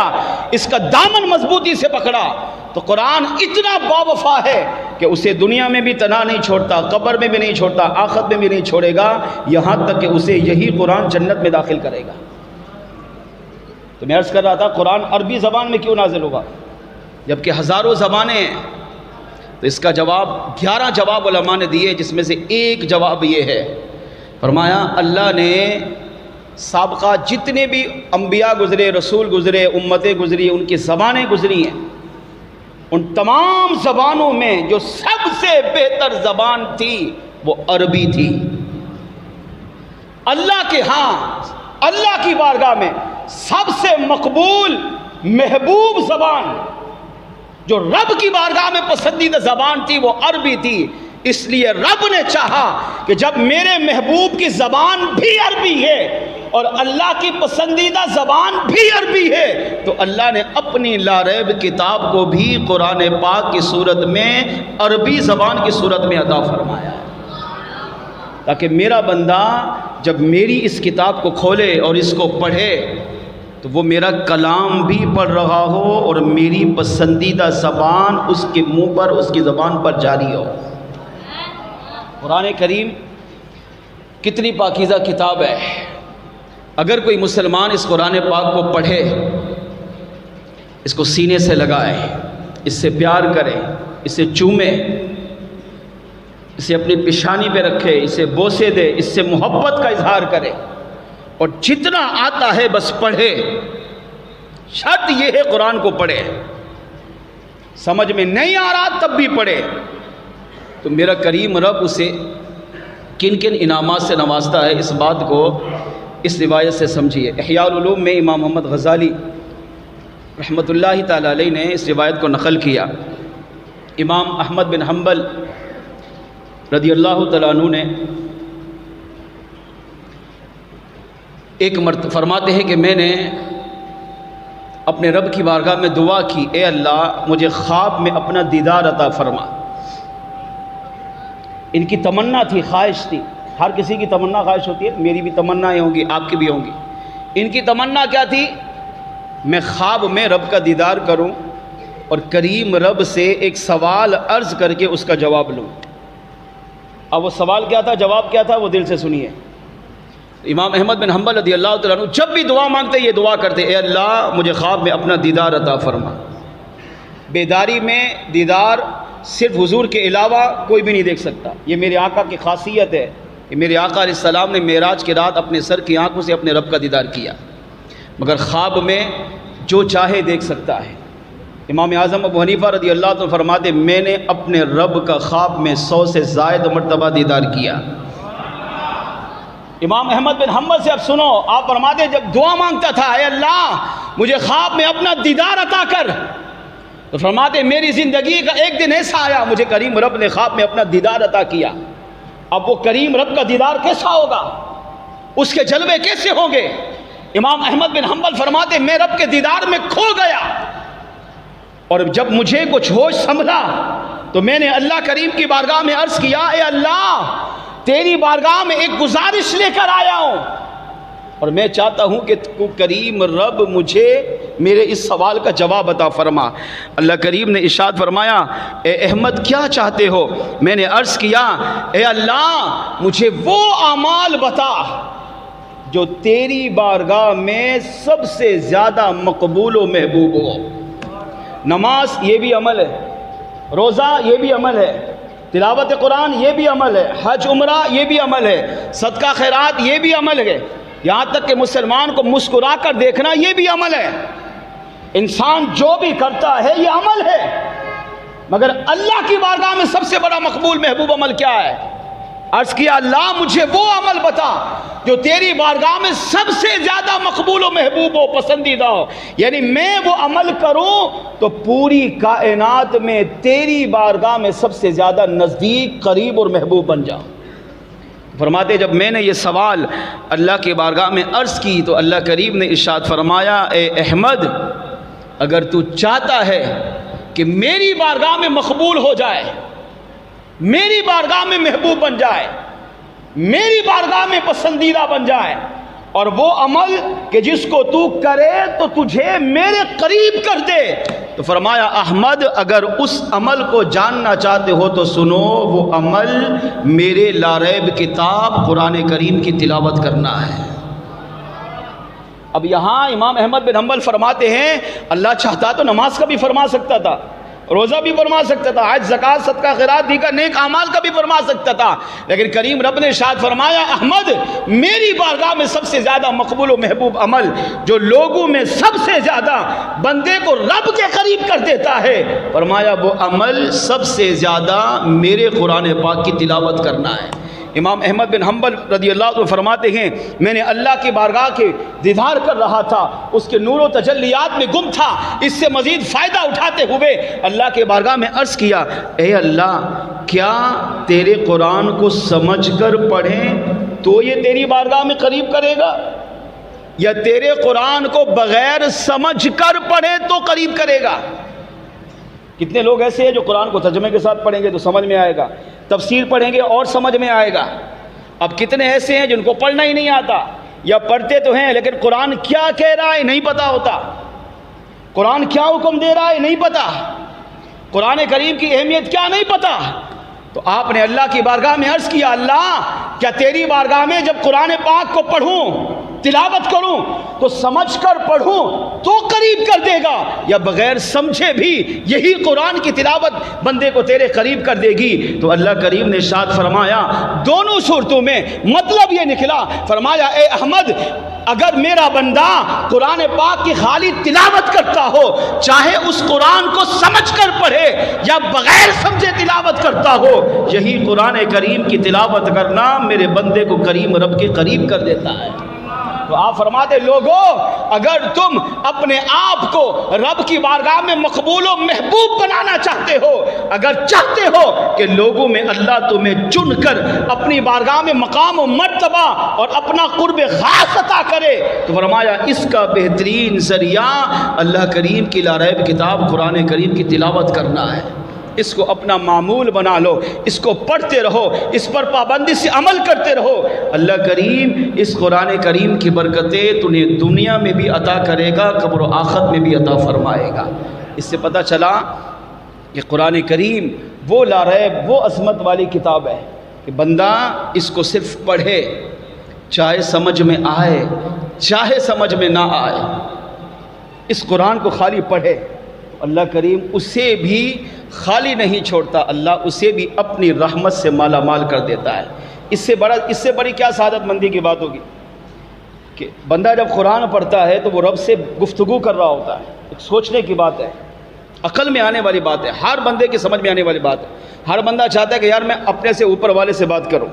اس کا دامن مضبوطی سے پکڑا، تو قرآن اتنا باوفا ہے کہ اسے دنیا میں بھی تنہا نہیں چھوڑتا، قبر میں بھی نہیں چھوڑتا، آخرت میں بھی نہیں چھوڑے گا، یہاں تک کہ اسے یہی قرآن جنت میں داخل کرے گا۔ تو میں عرض کر رہا تھا قرآن عربی زبان میں کیوں نازل ہوگا جبکہ ہزاروں زبانیں ہیں؟ تو اس کا جواب 11 جواب علماء نے دیے، جس میں سے ایک جواب یہ ہے، فرمایا اللہ نے سابقہ جتنے بھی انبیاء گزرے، رسول گزرے، امتیں گزری، ان کی زبانیں گزری ہیں، ان تمام زبانوں میں جو سب سے بہتر زبان تھی وہ عربی تھی۔ اللہ کے ہاں، اللہ کی بارگاہ میں سب سے مقبول، محبوب زبان جو رب کی بارگاہ میں پسندیدہ زبان تھی وہ عربی تھی۔ اس لیے رب نے چاہا کہ جب میرے محبوب کی زبان بھی عربی ہے اور اللہ کی پسندیدہ زبان بھی عربی ہے، تو اللہ نے اپنی لاریب کتاب کو بھی قرآن پاک کی صورت میں عربی زبان کی صورت میں عطا فرمایا، تاکہ میرا بندہ جب میری اس کتاب کو کھولے اور اس کو پڑھے تو وہ میرا کلام بھی پڑھ رہا ہو اور میری پسندیدہ زبان اس کے منہ پر، اس کی زبان پر جاری ہو۔ قرآن کریم کتنی پاکیزہ کتاب ہے، اگر کوئی مسلمان اس قرآن پاک کو پڑھے، اس کو سینے سے لگائے، اس سے پیار کرے، اسے چومے، اسے اپنی پیشانی پہ رکھے، اسے بوسے دے، اس سے محبت کا اظہار کرے، اور جتنا آتا ہے بس پڑھے۔ شرط یہ ہے قرآن کو پڑھے، سمجھ میں نہیں آ رہا تب بھی پڑھے، تو میرا کریم رب اسے کن کن انعامات سے نوازتا ہے، اس بات کو اس روایت سے سمجھیے۔ احیاء العلوم میں امام محمد غزالی رحمۃ اللہ تعالی علیہ نے اس روایت کو نقل کیا۔ امام احمد بن حنبل رضی اللہ تعالیٰ عنہ نے ایک مرتبہ فرماتے ہیں کہ میں نے اپنے رب کی بارگاہ میں دعا کی، اے اللہ مجھے خواب میں اپنا دیدار عطا فرما۔ ان کی تمنا تھی، خواہش تھی. ہر کسی کی تمنا خواہش ہوتی ہے، میری بھی تمنائیں ہوں گی، آپ کی بھی ہوں گی. ان کی تمنا کیا تھی؟ میں خواب میں رب کا دیدار کروں اور کریم رب سے ایک سوال عرض کر کے اس کا جواب لوں. اب وہ سوال کیا تھا، جواب کیا تھا، وہ دل سے سنیے. امام احمد بن حنبل رضی اللہ تعالیٰ عنہ جب بھی دعا مانگتے یہ دعا کرتے، اے اللہ مجھے خواب میں اپنا دیدار عطا فرما. بیداری میں دیدار صرف حضور کے علاوہ کوئی بھی نہیں دیکھ سکتا. یہ میرے آقا کی خاصیت ہے کہ میرے آقا علیہ السلام نے معراج کی رات اپنے سر کی آنکھوں سے اپنے رب کا دیدار کیا، مگر خواب میں جو چاہے دیکھ سکتا ہے. امام اعظم ابو حنیفہ رضی اللہ عنہ فرماتے میں نے اپنے رب کا خواب میں 100 سے زائد مرتبہ دیدار کیا. امام احمد بن حنبل سے اب سنو، آپ فرماتے جب دعا مانگتا تھا اے اللہ مجھے خواب میں اپنا دیدار عطا کر، تو فرماتے میری زندگی کا ایک دن ایسا آیا مجھے کریم رب نے خواب میں اپنا دیدار عطا کیا. اب وہ کریم رب کا دیدار کیسا ہوگا، اس کے جلوے کیسے ہوں گے؟ امام احمد بن حنبل فرماتے میں رب کے دیدار میں کھو گیا، اور جب مجھے کچھ ہوش سنبھلا تو میں نے اللہ کریم کی بارگاہ میں عرض کیا اے اللہ تیری بارگاہ میں ایک گزارش لے کر آیا ہوں، اور میں چاہتا ہوں کہ تو کریم رب مجھے میرے اس سوال کا جواب عطا فرما. اللہ کریم نے ارشاد فرمایا اے احمد کیا چاہتے ہو؟ میں نے عرض کیا اے اللہ مجھے وہ اعمال بتا جو تیری بارگاہ میں سب سے زیادہ مقبول و محبوب ہو. نماز یہ بھی عمل ہے، روزہ یہ بھی عمل ہے، تلاوت قرآن یہ بھی عمل ہے، حج عمرہ یہ بھی عمل ہے، صدقہ خیرات یہ بھی عمل ہے، یہاں تک کہ مسلمان کو مسکرا کر دیکھنا یہ بھی عمل ہے. انسان جو بھی کرتا ہے یہ عمل ہے، مگر اللہ کی بارگاہ میں سب سے بڑا مقبول محبوب عمل کیا ہے؟ عرض کیا اللہ مجھے وہ عمل بتا جو تیری بارگاہ میں سب سے زیادہ مقبول و محبوب ہو، پسندیدہ ہو. یعنی میں وہ عمل کروں تو پوری کائنات میں تیری بارگاہ میں سب سے زیادہ نزدیک، قریب اور محبوب بن جاؤں. فرماتے جب میں نے یہ سوال اللہ کی بارگاہ میں عرض کی تو اللہ کریم نے ارشاد فرمایا اے احمد اگر تو چاہتا ہے کہ میری بارگاہ میں مقبول ہو جائے، میری بارگاہ میں محبوب بن جائے، میری بارگاہ میں پسندیدہ بن جائے، اور وہ عمل کہ جس کو تو کرے تو تجھے میرے قریب کر دے، تو فرمایا احمد اگر اس عمل کو جاننا چاہتے ہو تو سنو، وہ عمل میرے لا ریب کتاب قرآن کریم کی تلاوت کرنا ہے. اب یہاں امام احمد بن حنبل فرماتے ہیں اللہ چاہتا تو نماز کا بھی فرما سکتا تھا، روزہ بھی فرما سکتا تھا، حج زکوٰۃ صدقہ خیرات دیگر نیک اعمال کا بھی فرما سکتا تھا، لیکن کریم رب نے ارشاد فرمایا احمد میری بارگاہ میں سب سے زیادہ مقبول و محبوب عمل جو لوگوں میں سب سے زیادہ بندے کو رب کے قریب کر دیتا ہے، فرمایا وہ عمل سب سے زیادہ میرے قرآن پاک کی تلاوت کرنا ہے. امام احمد بن حنبل رضی اللہ عنہ فرماتے ہیں میں نے اللہ کی بارگاہ کے دیدار کر رہا تھا، اس کے نور و تجلیات میں گم تھا، اس سے مزید فائدہ اٹھاتے ہوئے اللہ کے بارگاہ میں عرض کیا اے اللہ کیا تیرے قرآن کو سمجھ کر پڑھیں تو یہ تیری بارگاہ میں قریب کرے گا، یا تیرے قرآن کو بغیر سمجھ کر پڑھیں تو قریب کرے گا؟ کتنے لوگ ایسے ہیں جو قرآن کو ترجمے کے ساتھ پڑھیں گے تو سمجھ میں آئے گا، تفسیر پڑھیں گے اور سمجھ میں آئے گا. اب کتنے ایسے ہیں جن کو پڑھنا ہی نہیں آتا، یا پڑھتے تو ہیں لیکن قرآن کیا کہہ رہا ہے نہیں پتا ہوتا، قرآن کیا حکم دے رہا ہے نہیں پتا، قرآن کریم کی اہمیت کیا نہیں پتا. تو آپ نے اللہ کی بارگاہ میں عرض کیا اللہ کیا تیری بارگاہ میں جب قرآن پاک کو پڑھوں تلاوت کروں تو سمجھ کر پڑھوں تو قریب کر دے گا، یا بغیر سمجھے بھی یہی قرآن کی تلاوت بندے کو تیرے قریب کر دے گی؟ تو اللہ کریم نے ارشاد فرمایا دونوں صورتوں میں مطلب یہ نکلا، فرمایا اے احمد اگر میرا بندہ قرآن پاک کی خالی تلاوت کرتا ہو، چاہے اس قرآن کو سمجھ کر پڑھے یا بغیر سمجھے تلاوت کرتا ہو، یہی قرآن کریم کی تلاوت کرنا میرے بندے کو کریم رب کے قریب کر دیتا ہے. تو آپ فرماتے لوگوں اگر تم اپنے آپ کو رب کی بارگاہ میں مقبول و محبوب بنانا چاہتے ہو، اگر چاہتے ہو کہ لوگوں میں اللہ تمہیں چن کر اپنی بارگاہ میں مقام و مرتبہ اور اپنا قرب خاص عطا کرے، تو فرمایا اس کا بہترین ذریعہ اللہ کریم کی لا ریب کتاب قرآن کریم کی تلاوت کرنا ہے. اس کو اپنا معمول بنا لو، اس کو پڑھتے رہو، اس پر پابندی سے عمل کرتے رہو۔ اللہ کریم اس قرآن کریم کی برکتیں تمہیں دنیا میں بھی عطا کرے گا، قبر و آخرت میں بھی عطا فرمائے گا۔ اس سے پتہ چلا کہ قرآن کریم وہ لا ریب، وہ عظمت والی کتاب ہے کہ بندہ اس کو صرف پڑھے، چاہے سمجھ میں آئے چاہے سمجھ میں نہ آئے، اس قرآن کو خالی پڑھے، اللہ کریم اسے بھی خالی نہیں چھوڑتا، اللہ اسے بھی اپنی رحمت سے مالا مال کر دیتا ہے۔ اس سے بڑی کیا سعادت مندی کی بات ہوگی کہ بندہ جب قرآن پڑھتا ہے تو وہ رب سے گفتگو کر رہا ہوتا ہے۔ ایک سوچنے کی بات ہے، عقل میں آنے والی بات ہے، ہر بندے کی سمجھ میں آنے والی بات ہے۔ ہر بندہ چاہتا ہے کہ یار میں اپنے سے اوپر والے سے بات کروں،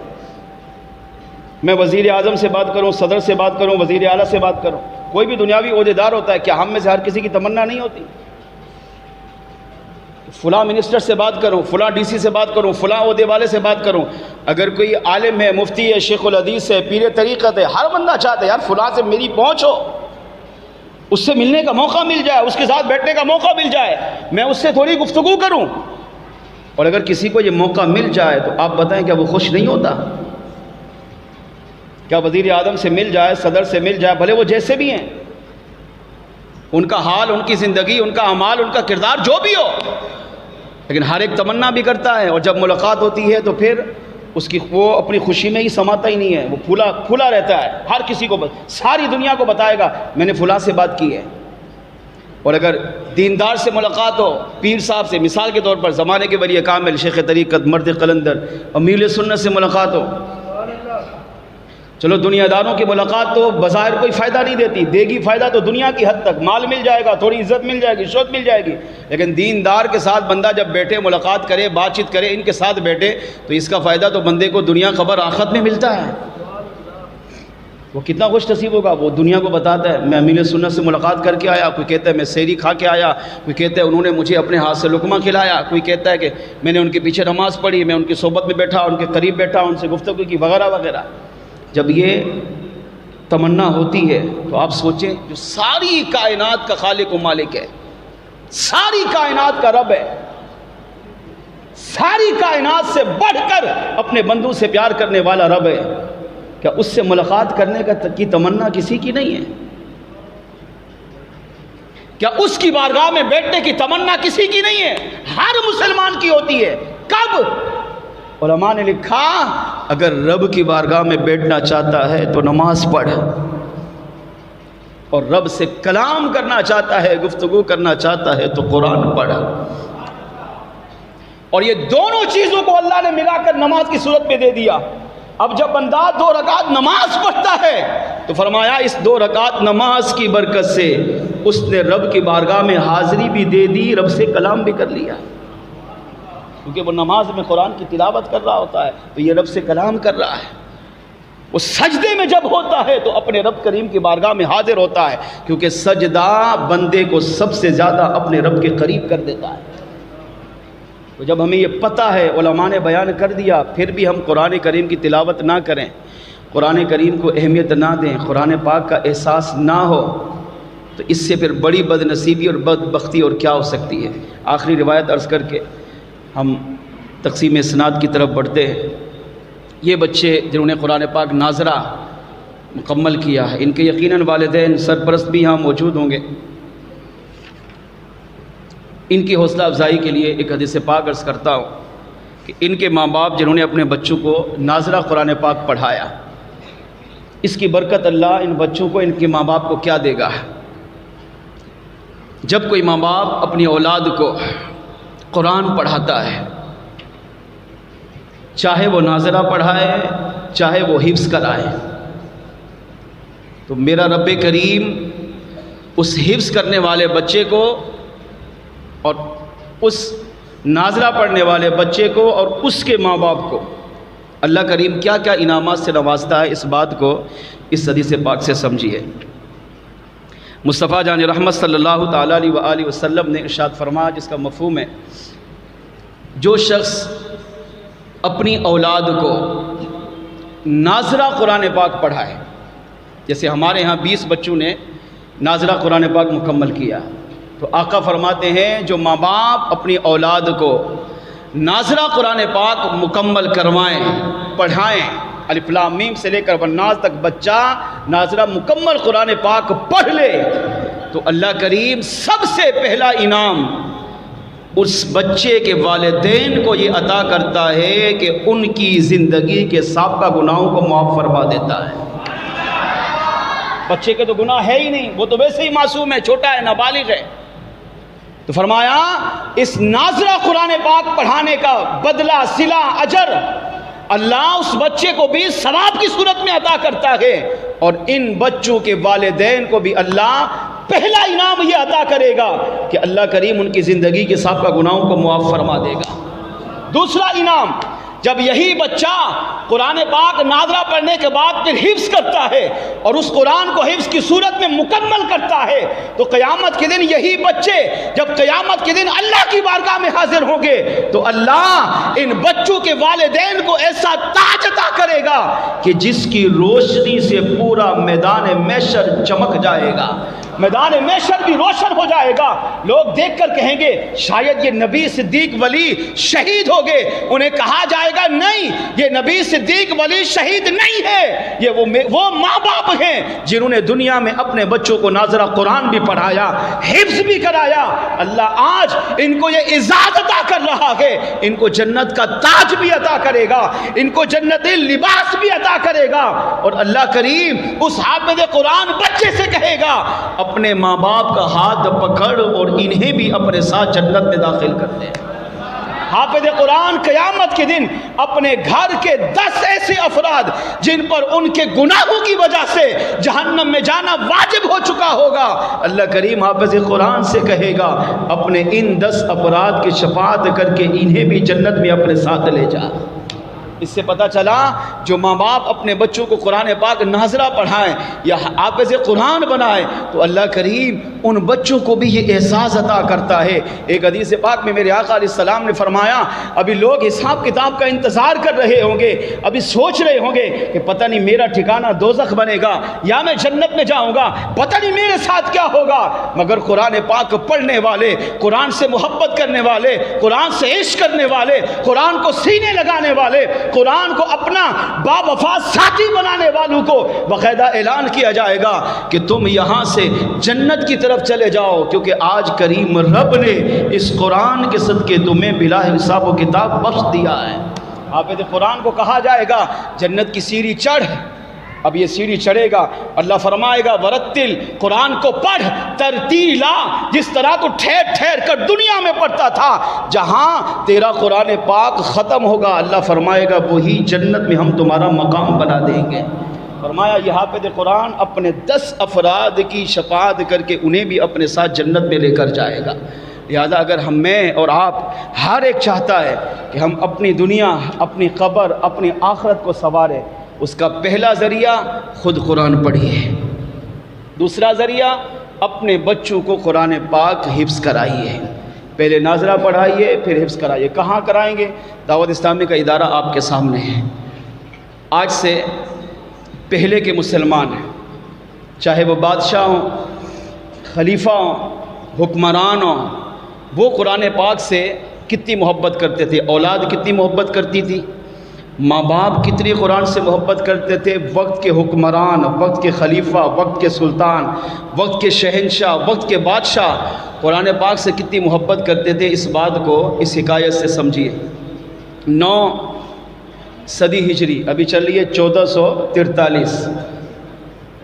میں وزیر اعظم سے بات کروں، صدر سے بات کروں، وزیر اعلیٰ سے بات کروں۔ کوئی بھی دنیاوی عہدیدار ہوتا ہے، کیا ہم میں سے ہر کسی کی تمنا نہیں ہوتی فلاں منسٹر سے بات کروں، فلاں ڈی سی سے بات کروں، فلاں عہدے والے سے بات کروں؟ اگر کوئی عالم ہے، مفتی ہے، شیخ الحدیث ہے، پیر طریقت ہے، ہر بندہ چاہتا ہے یار فلاں سے میری پہنچ ہو، اس سے ملنے کا موقع مل جائے، اس کے ساتھ بیٹھنے کا موقع مل جائے، میں اس سے تھوڑی گفتگو کروں۔ اور اگر کسی کو یہ موقع مل جائے تو آپ بتائیں کیا وہ خوش نہیں ہوتا؟ کیا وزیر اعظم سے مل جائے، صدر سے مل جائے، بھلے وہ جیسے بھی ہیں، ان کا حال، ان کی زندگی، ان کا اعمال، ان کا کردار جو بھی ہو، لیکن ہر ایک تمنا بھی کرتا ہے، اور جب ملاقات ہوتی ہے تو پھر اس کی وہ اپنی خوشی میں ہی سماتا ہی نہیں ہے، وہ پھولا رہتا ہے، ہر کسی کو ساری دنیا کو بتائے گا میں نے فلاں سے بات کی ہے۔ اور اگر دیندار سے ملاقات ہو، پیر صاحب سے، مثال کے طور پر زمانے کے ولی کامل شیخ طریقت مرد قلندر امیر سنت سے ملاقات ہو، چلو دنیا داروں کی ملاقات تو بظاہر کوئی فائدہ نہیں دیتی، دے گی فائدہ تو دنیا کی حد تک، مال مل جائے گا، تھوڑی عزت مل جائے گی، شوہرت مل جائے گی، لیکن دیندار کے ساتھ بندہ جب بیٹھے، ملاقات کرے، بات چیت کرے، ان کے ساتھ بیٹھے تو اس کا فائدہ تو بندے کو دنیا قبر آخرت میں ملتا ہے۔ وہ کتنا خوش نصیب ہوگا، وہ دنیا کو بتاتا ہے میں امیر سنت سے ملاقات کر کے آیا، کوئی کہتا ہے میں سحری کھا کے آیا، کوئی کہتا ہے انہوں نے مجھے اپنے ہاتھ سے لقمہ کھلایا، کوئی کہتا ہے کہ میں نے ان کے پیچھے نماز پڑھی، میں ان کی صحبت میں بیٹھا، ان کے قریب بیٹھا، ان سے گفتگو کی، وغیرہ وغیرہ۔ جب یہ تمنا ہوتی ہے تو آپ سوچیں جو ساری کائنات کا خالق و مالک ہے، ساری کائنات کا رب ہے، ساری کائنات سے بڑھ کر اپنے بندوں سے پیار کرنے والا رب ہے، کیا اس سے ملاقات کرنے کی تمنا کسی کی نہیں ہے؟ کیا اس کی بارگاہ میں بیٹھنے کی تمنا کسی کی نہیں ہے؟ ہر مسلمان کی ہوتی ہے۔ کب؟ علماء نے لکھا اگر رب کی بارگاہ میں بیٹھنا چاہتا ہے تو نماز پڑھ، اور رب سے کلام کرنا چاہتا ہے، گفتگو کرنا چاہتا ہے تو قرآن پڑھ۔ اور یہ دونوں چیزوں کو اللہ نے ملا کر نماز کی صورت میں دے دیا۔ اب جب بندہ 2 رکعت نماز پڑھتا ہے تو فرمایا اس 2 رکعت نماز کی برکت سے اس نے رب کی بارگاہ میں حاضری بھی دے دی، رب سے کلام بھی کر لیا، کیونکہ وہ نماز میں قرآن کی تلاوت کر رہا ہوتا ہے تو یہ رب سے کلام کر رہا ہے۔ وہ سجدے میں جب ہوتا ہے تو اپنے رب کریم کی بارگاہ میں حاضر ہوتا ہے، کیونکہ سجدہ بندے کو سب سے زیادہ اپنے رب کے قریب کر دیتا ہے۔ تو جب ہمیں یہ پتہ ہے، علماء نے بیان کر دیا، پھر بھی ہم قرآن کریم کی تلاوت نہ کریں، قرآن کریم کو اہمیت نہ دیں، قرآن پاک کا احساس نہ ہو، تو اس سے پھر بڑی بد نصیبی اور بدبختی اور کیا ہو سکتی ہے۔ آخری روایت عرض کر کے ہم تقسیم اسناد کی طرف بڑھتے ہیں۔ یہ بچے جنہوں نے قرآن پاک ناظرہ مکمل کیا ہے، ان کے یقیناً والدین سرپرست بھی یہاں موجود ہوں گے۔ ان کی حوصلہ افزائی کے لیے ایک حدیث پاک عرض کرتا ہوں کہ ان کے ماں باپ جنہوں نے اپنے بچوں کو ناظرہ قرآن پاک پڑھایا، اس کی برکت اللہ ان بچوں کو، ان کے ماں باپ کو کیا دے گا۔ جب کوئی ماں باپ اپنی اولاد کو قرآن پڑھاتا ہے، چاہے وہ ناظرہ پڑھائے چاہے وہ حفظ کرائے، تو میرا رب کریم اس حفظ کرنے والے بچے کو اور اس ناظرہ پڑھنے والے بچے کو اور اس کے ماں باپ کو اللہ کریم کیا کیا انعامات سے نوازتا ہے، اس بات کو اس حدیث پاک سے سمجھیے۔ مصطفیٰ جان رحمت صلی اللہ تعالیٰ علیہ وآلہ وسلم نے ارشاد فرمایا، جس کا مفہوم ہے جو شخص اپنی اولاد کو ناظرہ قرآن پاک پڑھائے، جیسے ہمارے ہاں 20 بچوں نے ناظرہ قرآن پاک مکمل کیا، تو آقا فرماتے ہیں جو ماں باپ اپنی اولاد کو ناظرہ قرآن پاک مکمل کروائیں، پڑھائیں، الف لام میم سے لے کر والناس تک بچہ ناظرہ مکمل قرآن پاک پڑھ لے تو اللہ کریم سب سے پہلا انعام اس بچے کے والدین کو یہ عطا کرتا ہے کہ ان کی زندگی کے سابقہ گناہوں کو معاف فرما دیتا ہے۔ بچے کے تو گناہ ہے ہی نہیں، وہ تو ویسے ہی معصوم ہے، چھوٹا ہے، نابالغ ہے، تو فرمایا اس ناظرہ قرآن پاک پڑھانے کا بدلہ، صلہ، اجر اللہ اس بچے کو بھی ثواب کی صورت میں عطا کرتا ہے، اور ان بچوں کے والدین کو بھی اللہ پہلا انعام یہ عطا کرے گا کہ اللہ کریم ان کی زندگی کے سابقہ گناہوں کو معاف فرما دے گا۔ دوسرا انعام، جب یہی بچہ قرآن پاک ناظرہ پڑھنے کے بعد پھر حفظ کرتا ہے اور اس قرآن کو حفظ کی صورت میں مکمل کرتا ہے تو قیامت کے دن یہی بچے جب قیامت کے دن اللہ کی بارگاہ میں حاضر ہوں گے تو اللہ ان بچوں کے والدین کو ایسا تاج عطا کرے گا کہ جس کی روشنی سے پورا میدان محشر چمک جائے گا، میدان محشر بھی روشن ہو جائے گا۔ لوگ دیکھ کر کہیں گے شاید یہ نبی صدیق ولی شہید ہو گئے، انہیں کہا جائے گا نہیں، یہ نبی صدیق ولی شہید نہیں ہے، یہ وہ ماں باپ ہیں جنہوں نے دنیا میں اپنے بچوں کو ناظرہ قرآن بھی پڑھایا، حفظ بھی کرایا۔ اللہ آج ان کو یہ اعزاز عطا کر رہا ہے، ان کو جنت کا تاج بھی عطا کرے گا، ان کو جنتی لباس بھی عطا کرے گا، اور اللہ کریم اس حافظ قرآن بچے سے کہے گا اپنے ماں باپ کا ہاتھ پکڑ اور انہیں بھی اپنے ساتھ جنت میں داخل کر دے۔ حافظ قرآن قیامت کے دن اپنے گھر کے 10 ایسے افراد جن پر ان کے گناہوں کی وجہ سے جہنم میں جانا واجب ہو چکا ہوگا، اللہ کریم حافظ قرآن سے کہے گا اپنے ان 10 افراد کی شفاعت کر کے انہیں بھی جنت میں اپنے ساتھ لے جا۔ اس سے پتہ چلا جو ماں باپ اپنے بچوں کو قرآن پاک ناظرہ پڑھائیں یا حافظ قرآن بنائیں تو اللہ کریم ان بچوں کو بھی یہ احساس عطا کرتا ہے۔ ایک حدیث پاک میں میرے آقا علیہ السلام نے فرمایا ابھی لوگ حساب کتاب کا انتظار کر رہے ہوں گے، ابھی سوچ رہے ہوں گے کہ پتہ نہیں میرا ٹھکانہ دوزخ بنے گا یا میں جنت میں جاؤں گا، پتہ نہیں میرے ساتھ کیا ہوگا، مگر قرآن پاک پڑھنے والے، قرآن سے محبت کرنے والے، قرآن سے عشق کرنے والے، قرآن کو سینے لگانے والے، قرآن کو اپنا با وفا ساتھی بنانے والوں کو باقاعدہ اعلان کیا جائے گا کہ تم یہاں سے جنت کی طرف چلے جاؤ، کیونکہ آج کریم رب نے اس قرآن کے صدقے تمہیں بلا حساب و کتاب بخش دیا ہے۔ حافظ قرآن کو کہا جائے گا جنت کی سیڑھی چڑھ، اب یہ سیڑھی چڑھے گا، اللہ فرمائے گا ورتل، قرآن کو پڑھ ترتیلا، جس طرح تو ٹھہر ٹھہر کر دنیا میں پڑھتا تھا، جہاں تیرا قرآن پاک ختم ہوگا اللہ فرمائے گا وہی جنت میں ہم تمہارا مقام بنا دیں گے۔ فرمایا یہ حافظ قرآن اپنے 10 افراد کی شفاعت کر کے انہیں بھی اپنے ساتھ جنت میں لے کر جائے گا۔ لہذا اگر میں اور آپ ہر ایک چاہتا ہے کہ ہم اپنی دنیا، اپنی قبر، اپنی آخرت کو سنواریں، اس کا پہلا ذریعہ خود قرآن پڑھیے، دوسرا ذریعہ اپنے بچوں کو قرآن پاک حفظ کرائیے، پہلے ناظرہ پڑھائیے پھر حفظ کرائیے۔ کہاں کرائیں گے؟ دعوت اسلامی کا ادارہ آپ کے سامنے ہے۔ آج سے پہلے کے مسلمان ہیں، چاہے وہ بادشاہ ہوں، خلیفہ ہوں، حکمران ہوں، وہ قرآن پاک سے کتنی محبت کرتے تھے، اولاد کتنی محبت کرتی تھی، ماں باپ کتنی قرآن سے محبت کرتے تھے، وقت کے حکمران، وقت کے خلیفہ، وقت کے سلطان، وقت کے شہنشاہ، وقت کے بادشاہ قرآن پاک سے کتنی محبت کرتے تھے، اس بات کو اس حکایت سے سمجھیے۔ 9 صدی ہجری، ابھی چل رہی ہے 1443،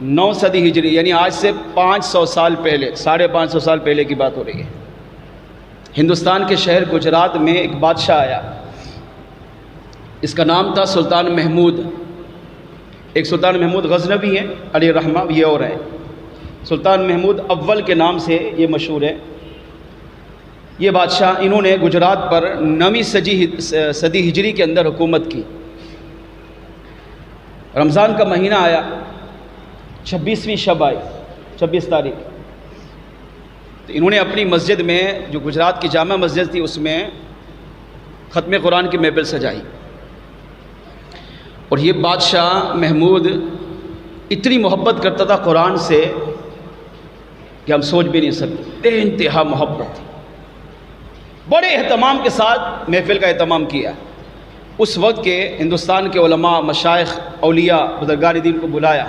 9 صدی ہجری یعنی آج سے 500 سال پہلے، 550 سال پہلے کی بات ہو رہی ہے۔ ہندوستان کے شہر گجرات میں ایک بادشاہ آیا، اس کا نام تھا سلطان محمود۔ ایک سلطان محمود غزنوی ہیں، علی رحمہ یہ اور ہیں، سلطان محمود اول کے نام سے یہ مشہور ہے۔ یہ بادشاہ انہوں نے گجرات پر 9ویں صدی ہجری کے اندر حکومت کی۔ رمضان کا مہینہ آیا، 26ویں شب آئی، 26 تاریخ، تو انہوں نے اپنی مسجد میں جو گجرات کی جامع مسجد تھی اس میں ختم قرآن کی محفل سجائی، اور یہ بادشاہ محمود اتنی محبت کرتا تھا قرآن سے کہ ہم سوچ بھی نہیں سکتے، بے انتہا محبت تھی، بڑے اہتمام کے ساتھ محفل کا اہتمام کیا۔ اس وقت کے ہندوستان کے علماء، مشائخ، اولیاء، بزرگان دین کو بلایا۔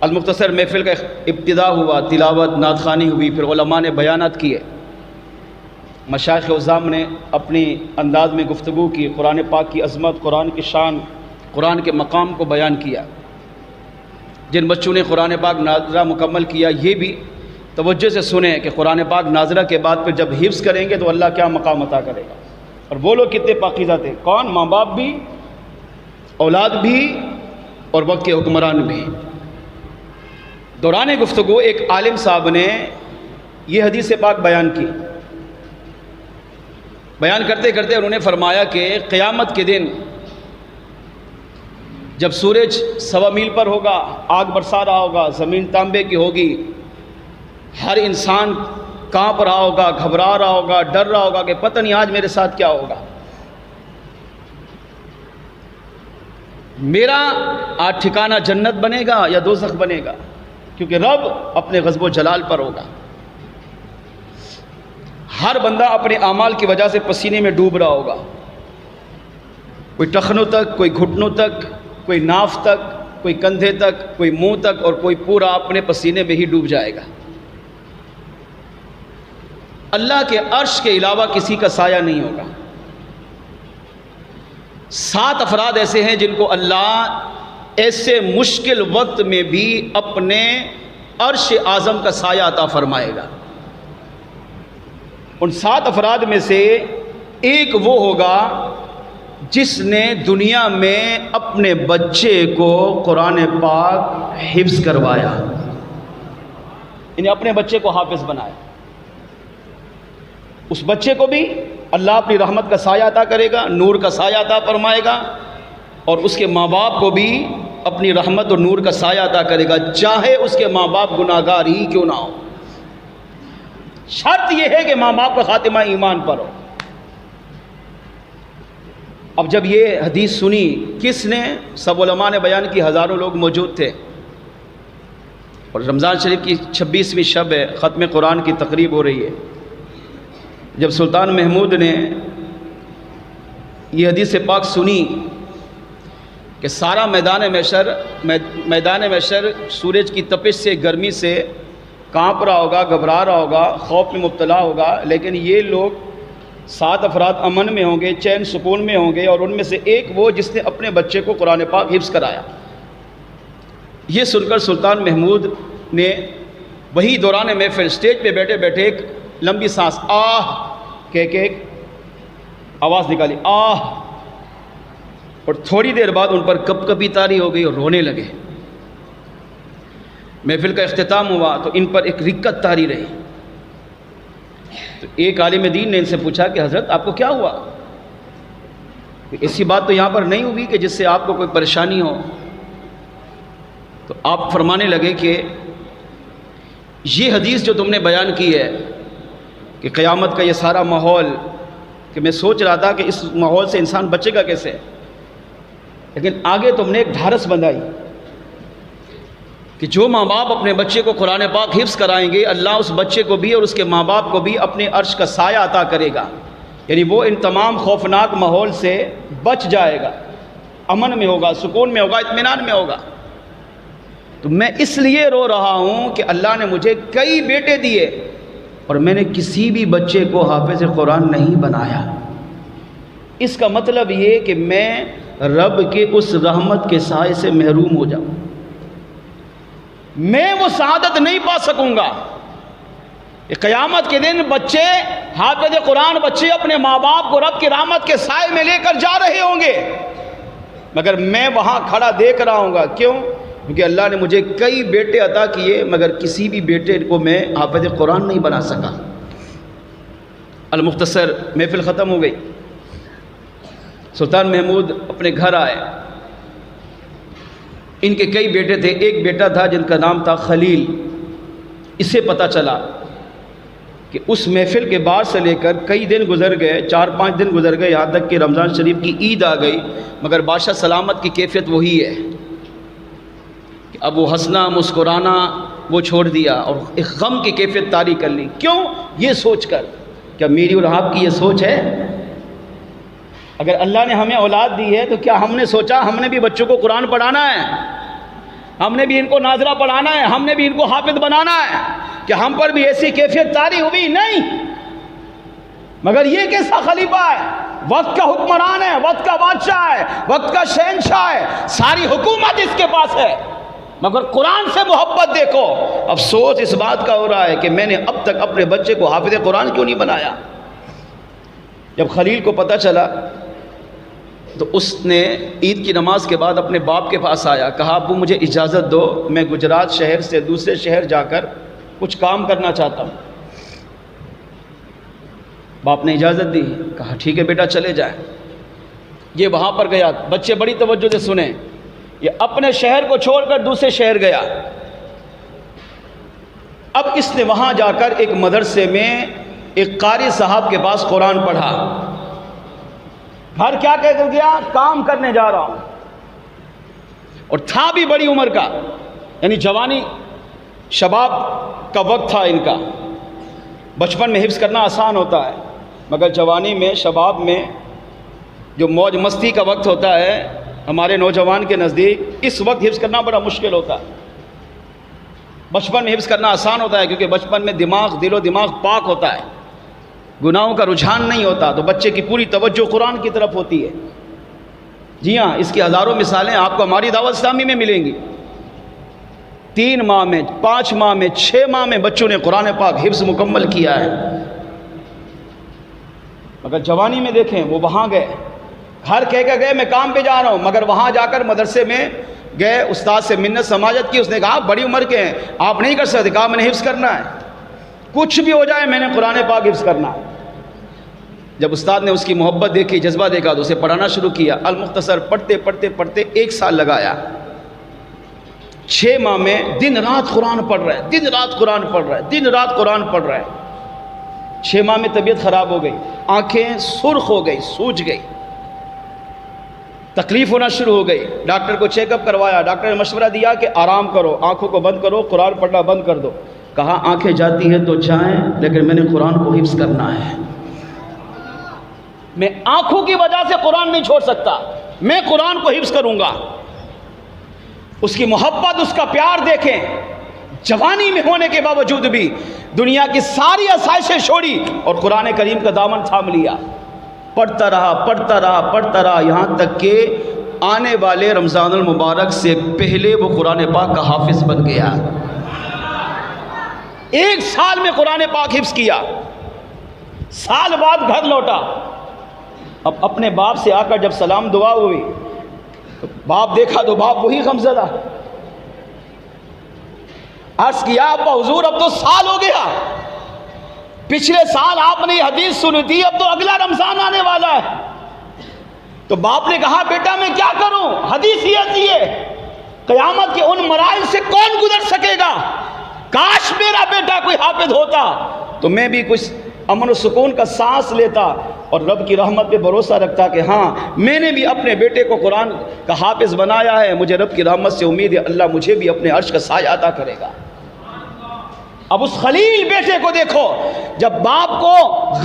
المختصر محفل کا ابتدا ہوا، تلاوت، نعت خوانی ہوئی، پھر علماء نے بیانات کیے، مشائخ عظام نے اپنی انداز میں گفتگو کی، قرآن پاک کی عظمت، قرآن کی شان، قرآن کے مقام کو بیان کیا۔ جن بچوں نے قرآن پاک ناظرہ مکمل کیا، یہ بھی توجہ سے سنیں کہ قرآن پاک ناظرہ کے بعد پھر جب حفظ کریں گے تو اللہ کیا مقام عطا کرے گا۔ اور وہ لوگ کتنے پاکیزہ تھے، کون؟ ماں باپ بھی، اولاد بھی، اور وقت کے حکمران بھی۔ دوران گفتگو ایک عالم صاحب نے یہ حدیث پاک بیان کی۔ بیان کرتے کرتے انہوں نے فرمایا کہ قیامت کے دن جب سورج 1.25 میل پر ہوگا، آگ برسا رہا ہوگا، زمین تانبے کی ہوگی، ہر انسان کانپ رہا ہوگا، گھبرا رہا ہوگا، ڈر رہا ہوگا کہ پتہ نہیں آج میرے ساتھ کیا ہوگا، میرا آج ٹھکانہ جنت بنے گا یا دوزخ بنے گا، کیونکہ رب اپنے غضب و جلال پر ہوگا۔ ہر بندہ اپنے اعمال کی وجہ سے پسینے میں ڈوب رہا ہوگا، کوئی ٹخنوں تک، کوئی گھٹنوں تک، کوئی ناف تک، کوئی کندھے تک، کوئی منہ تک، اور کوئی پورا اپنے پسینے میں ہی ڈوب جائے گا۔ اللہ کے عرش کے علاوہ کسی کا سایہ نہیں ہوگا۔ 7 افراد ایسے ہیں جن کو اللہ ایسے مشکل وقت میں بھی اپنے عرش اعظم کا سایہ عطا فرمائے گا۔ ان 7 افراد میں سے ایک وہ ہوگا جس نے دنیا میں اپنے بچے کو قرآن پاک حفظ کروایا، یعنی اپنے بچے کو حافظ بنایا۔ اس بچے کو بھی اللہ اپنی رحمت کا سایہ عطا کرے گا، نور کا سایہ عطا فرمائے گا، اور اس کے ماں باپ کو بھی اپنی رحمت اور نور کا سایہ عطا کرے گا، چاہے اس کے ماں باپ گناہگار ہی کیوں نہ ہو۔ شرط یہ ہے کہ ماں باپ کا خاتمہ ایمان پر ہو۔ اب جب یہ حدیث سنی، کس نے؟ سب علماء نے بیان کی، ہزاروں لوگ موجود تھے، اور رمضان شریف کی 26ویں شب ہے، ختم قرآن کی تقریب ہو رہی ہے۔ جب سلطان محمود نے یہ حدیث پاک سنی کہ سارا میدان محشر سورج کی تپش سے، گرمی سے کانپ رہا ہوگا، گھبرا رہا ہوگا، خوف میں مبتلا ہوگا، لیکن یہ لوگ 7 افراد امن میں ہوں گے، چین سکون میں ہوں گے، اور ان میں سے ایک وہ جس نے اپنے بچے کو قرآن پاک حفظ کرایا۔ یہ سن کر سلطان محمود نے وہی دوران محفل سٹیج پہ بیٹھے بیٹھے ایک لمبی سانس آہ کہہ کے ایک آواز نکالی، آہ، اور تھوڑی دیر بعد ان پر کپ کپی طاری ہو گئی اور رونے لگے۔ محفل کا اختتام ہوا تو ان پر ایک رکت طاری رہی۔ تو ایک عالم دین نے ان سے پوچھا کہ حضرت آپ کو کیا ہوا؟ ایسی بات تو یہاں پر نہیں ہوئی کہ جس سے آپ کو کوئی پریشانی ہو۔ تو آپ فرمانے لگے کہ یہ حدیث جو تم نے بیان کی ہے کہ قیامت کا یہ سارا ماحول، کہ میں سوچ رہا تھا کہ اس ماحول سے انسان بچے گا کیسے، لیکن آگے تم نے ایک ڈھارس بندھائی کہ جو ماں باپ اپنے بچے کو قرآن پاک حفظ کرائیں گے، اللہ اس بچے کو بھی اور اس کے ماں باپ کو بھی اپنے عرش کا سایہ عطا کرے گا، یعنی وہ ان تمام خوفناک ماحول سے بچ جائے گا، امن میں ہوگا، سکون میں ہوگا، اطمینان میں ہوگا۔ تو میں اس لیے رو رہا ہوں کہ اللہ نے مجھے کئی بیٹے دیے اور میں نے کسی بھی بچے کو حافظ قرآن نہیں بنایا۔ اس کا مطلب یہ کہ میں رب کے اس رحمت کے سائے سے محروم ہو جاؤں، میں وہ سعادت نہیں پا سکوں گا۔ قیامت کے دن بچے حافظ قرآن، بچے اپنے ماں باپ کو رب کی رحمت کے سائے میں لے کر جا رہے ہوں گے، مگر میں وہاں کھڑا دیکھ رہا ہوں گا۔ کیوں؟ کیونکہ اللہ نے مجھے کئی بیٹے عطا کیے مگر کسی بھی بیٹے کو میں حافظ قرآن نہیں بنا سکا۔ المختصر محفل ختم ہو گئی، سلطان محمود اپنے گھر آئے۔ ان کے کئی بیٹے تھے، ایک بیٹا تھا جن کا نام تھا خلیل۔ اسے پتہ چلا کہ اس محفل کے بعد سے لے کر کئی دن گزر گئے، 4-5 دن گزر گئے، یہاں تک کہ رمضان شریف کی عید آ گئی، مگر بادشاہ سلامت کی کیفیت وہی ہے کہ اب وہ ہنسنا مسکرانا وہ چھوڑ دیا اور ایک غم کی کیفیت طاری کر لی۔ کیوں؟ یہ سوچ کر کیا میری اور آپ کی یہ سوچ ہے؟ اگر اللہ نے ہمیں اولاد دی ہے تو کیا ہم نے سوچا ہم نے بھی بچوں کو قرآن پڑھانا ہے، ہم نے بھی ان کو ناظرہ پڑھانا ہے، ہم نے بھی ان کو حافظ بنانا ہے؟ کہ ہم پر بھی ایسی کیفیت طاری ہوئی؟ نہیں، مگر یہ کیسا خلیفہ ہے، وقت کا حکمران ہے، وقت کا بادشاہ ہے، وقت کا شہنشاہ ہے، ساری حکومت اس کے پاس ہے، مگر قرآن سے محبت دیکھو۔ افسوس اس بات کا ہو رہا ہے کہ میں نے اب تک اپنے بچے کو حافظ قرآن کیوں نہیں بنایا۔ جب خلیل کو پتہ چلا تو اس نے عید کی نماز کے بعد اپنے باپ کے پاس آیا، کہا ابو مجھے اجازت دو، میں گجرات شہر سے دوسرے شہر جا کر کچھ کام کرنا چاہتا ہوں۔ باپ نے اجازت دی، کہا ٹھیک ہے بیٹا چلے جائیں۔ یہ وہاں پر گیا، بچے بڑی توجہ سے سنیں، یہ اپنے شہر کو چھوڑ کر دوسرے شہر گیا۔ اب اس نے وہاں جا کر ایک مدرسے میں ایک قاری صاحب کے پاس قرآن پڑھا۔ گھر کیا کہہ کر گیا؟ کام کرنے جا رہا ہوں، اور تھا بھی بڑی عمر کا، یعنی جوانی شباب کا وقت تھا ان کا۔ بچپن میں حفظ کرنا آسان ہوتا ہے، مگر جوانی میں شباب میں جو موج مستی کا وقت ہوتا ہے ہمارے نوجوان کے نزدیک، اس وقت حفظ کرنا بڑا مشکل ہوتا ہے۔ بچپن میں حفظ کرنا آسان ہوتا ہے کیونکہ بچپن میں دماغ، دل و دماغ پاک ہوتا ہے، گناہوں کا رجحان نہیں ہوتا، تو بچے کی پوری توجہ قرآن کی طرف ہوتی ہے۔ جی ہاں، اس کی ہزاروں مثالیں آپ کو ہماری دعوت اسلامی میں ملیں گی۔ 3 ماہ میں، 5 ماہ میں، 6 ماہ میں بچوں نے قرآن پاک حفظ مکمل کیا ہے۔ مگر جوانی میں دیکھیں، وہ وہاں گئے، گھر کہہ کے گئے میں کام پہ جا رہا ہوں، مگر وہاں جا کر مدرسے میں گئے، استاد سے منت سماجت کی۔ اس نے کہا بڑی عمر کے ہیں، آپ نہیں کر سکتے؟ کہا میں نے حفظ کرنا ہے، کچھ بھی ہو جائے میں نے قرآن پاک حفظ کرنا ہے۔ جب استاد نے اس کی محبت دیکھی، جذبہ دیکھا، تو اسے پڑھانا شروع کیا۔ المختصر پڑھتے پڑھتے پڑھتے 1 سال لگایا۔ 6 ماہ میں دن رات قرآن پڑھ رہا ہے، دن رات قرآن پڑھ رہا ہے، دن رات قرآن پڑھ رہا ہے۔ 6 ماہ میں طبیعت خراب ہو گئی، آنکھیں سرخ ہو گئی، سوج گئی، تکلیف ہونا شروع ہو گئی۔ ڈاکٹر کو چیک اپ کروایا، ڈاکٹر نے مشورہ دیا کہ آرام کرو، آنکھوں کو بند کرو، قرآن پڑھنا بند کر دو۔ کہا آنکھیں جاتی ہیں تو جائیں، لیکن میں نے قرآن کو حفظ کرنا ہے۔ میں آنکھوں کی وجہ سے قرآن نہیں چھوڑ سکتا، میں قرآن کو حفظ کروں گا۔ اس کی محبت، اس کا پیار دیکھیں، جوانی میں ہونے کے باوجود بھی دنیا کی ساری آسائشیں چھوڑی اور قرآن کریم کا دامن تھام لیا۔ پڑھتا رہا، پڑھتا رہا، پڑھتا رہا، یہاں تک کہ آنے والے رمضان المبارک سے پہلے وہ قرآن پاک کا حافظ بن گیا۔ 1 سال میں قرآن پاک حفظ کیا۔ سال بعد گھر لوٹا، اب اپنے باپ سے آ کر جب سلام دعا ہوئی تو باپ دیکھا تو باپ وہی غمزدہ۔ عرض کیا ابا حضور اب تو سال ہو گیا، پچھلے سال آپ نے یہ حدیث سنی تھی، اب تو اگلا رمضان آنے والا ہے۔ تو باپ نے کہا بیٹا میں کیا کروں، حدیث ہی ایسی ہے، قیامت کے ان مراحل سے کون گزر سکے گا؟ کاش میرا بیٹا کوئی حافظ ہوتا تو میں بھی کچھ امن و سکون کا سانس لیتا اور رب کی رحمت پہ بھروسہ رکھتا کہ ہاں میں نے بھی اپنے بیٹے کو قرآن کا حافظ بنایا ہے، مجھے رب کی رحمت سے امید ہے اللہ مجھے بھی اپنے عرش کا سایہ عطا کرے گا۔ اب اس خلیل بیٹے کو دیکھو، جب باپ کو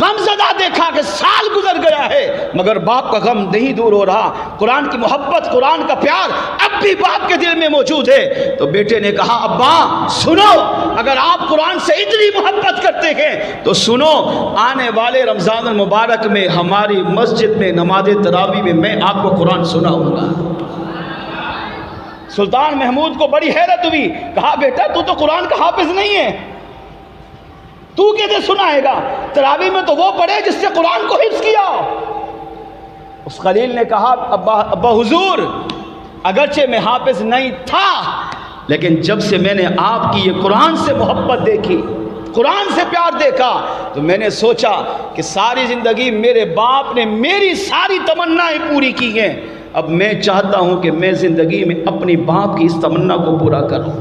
غم زدہ دیکھا کہ سال گزر گیا ہے مگر باپ کا غم نہیں دور ہو رہا، قرآن کی محبت، قرآن کا پیار اب بھی باپ کے دل میں موجود ہے، تو بیٹے نے کہا ابا سنو، اگر آپ قرآن سے اتنی محبت کرتے ہیں تو سنو، آنے والے رمضان المبارک میں ہماری مسجد میں نماز تراویح میں میں آپ کو قرآن سناؤں گا۔ سلطان محمود کو بڑی حیرت ہوئی، کہا بیٹا تو قرآن کا حافظ نہیں ہے، تو کیسے سنائے گا؟ تراویح میں تو وہ پڑھے جس سے قرآن کو حفظ کیا۔ اس خلیل نے کہا ابا حضور اگرچہ میں حافظ نہیں تھا، لیکن جب سے میں نے آپ کی یہ قرآن سے محبت دیکھی، قرآن سے پیار دیکھا، تو میں نے سوچا کہ ساری زندگی میرے باپ نے میری ساری تمنائیں پوری کی ہیں، اب میں چاہتا ہوں کہ میں زندگی میں اپنی باپ کی اس تمنا کو پورا کروں۔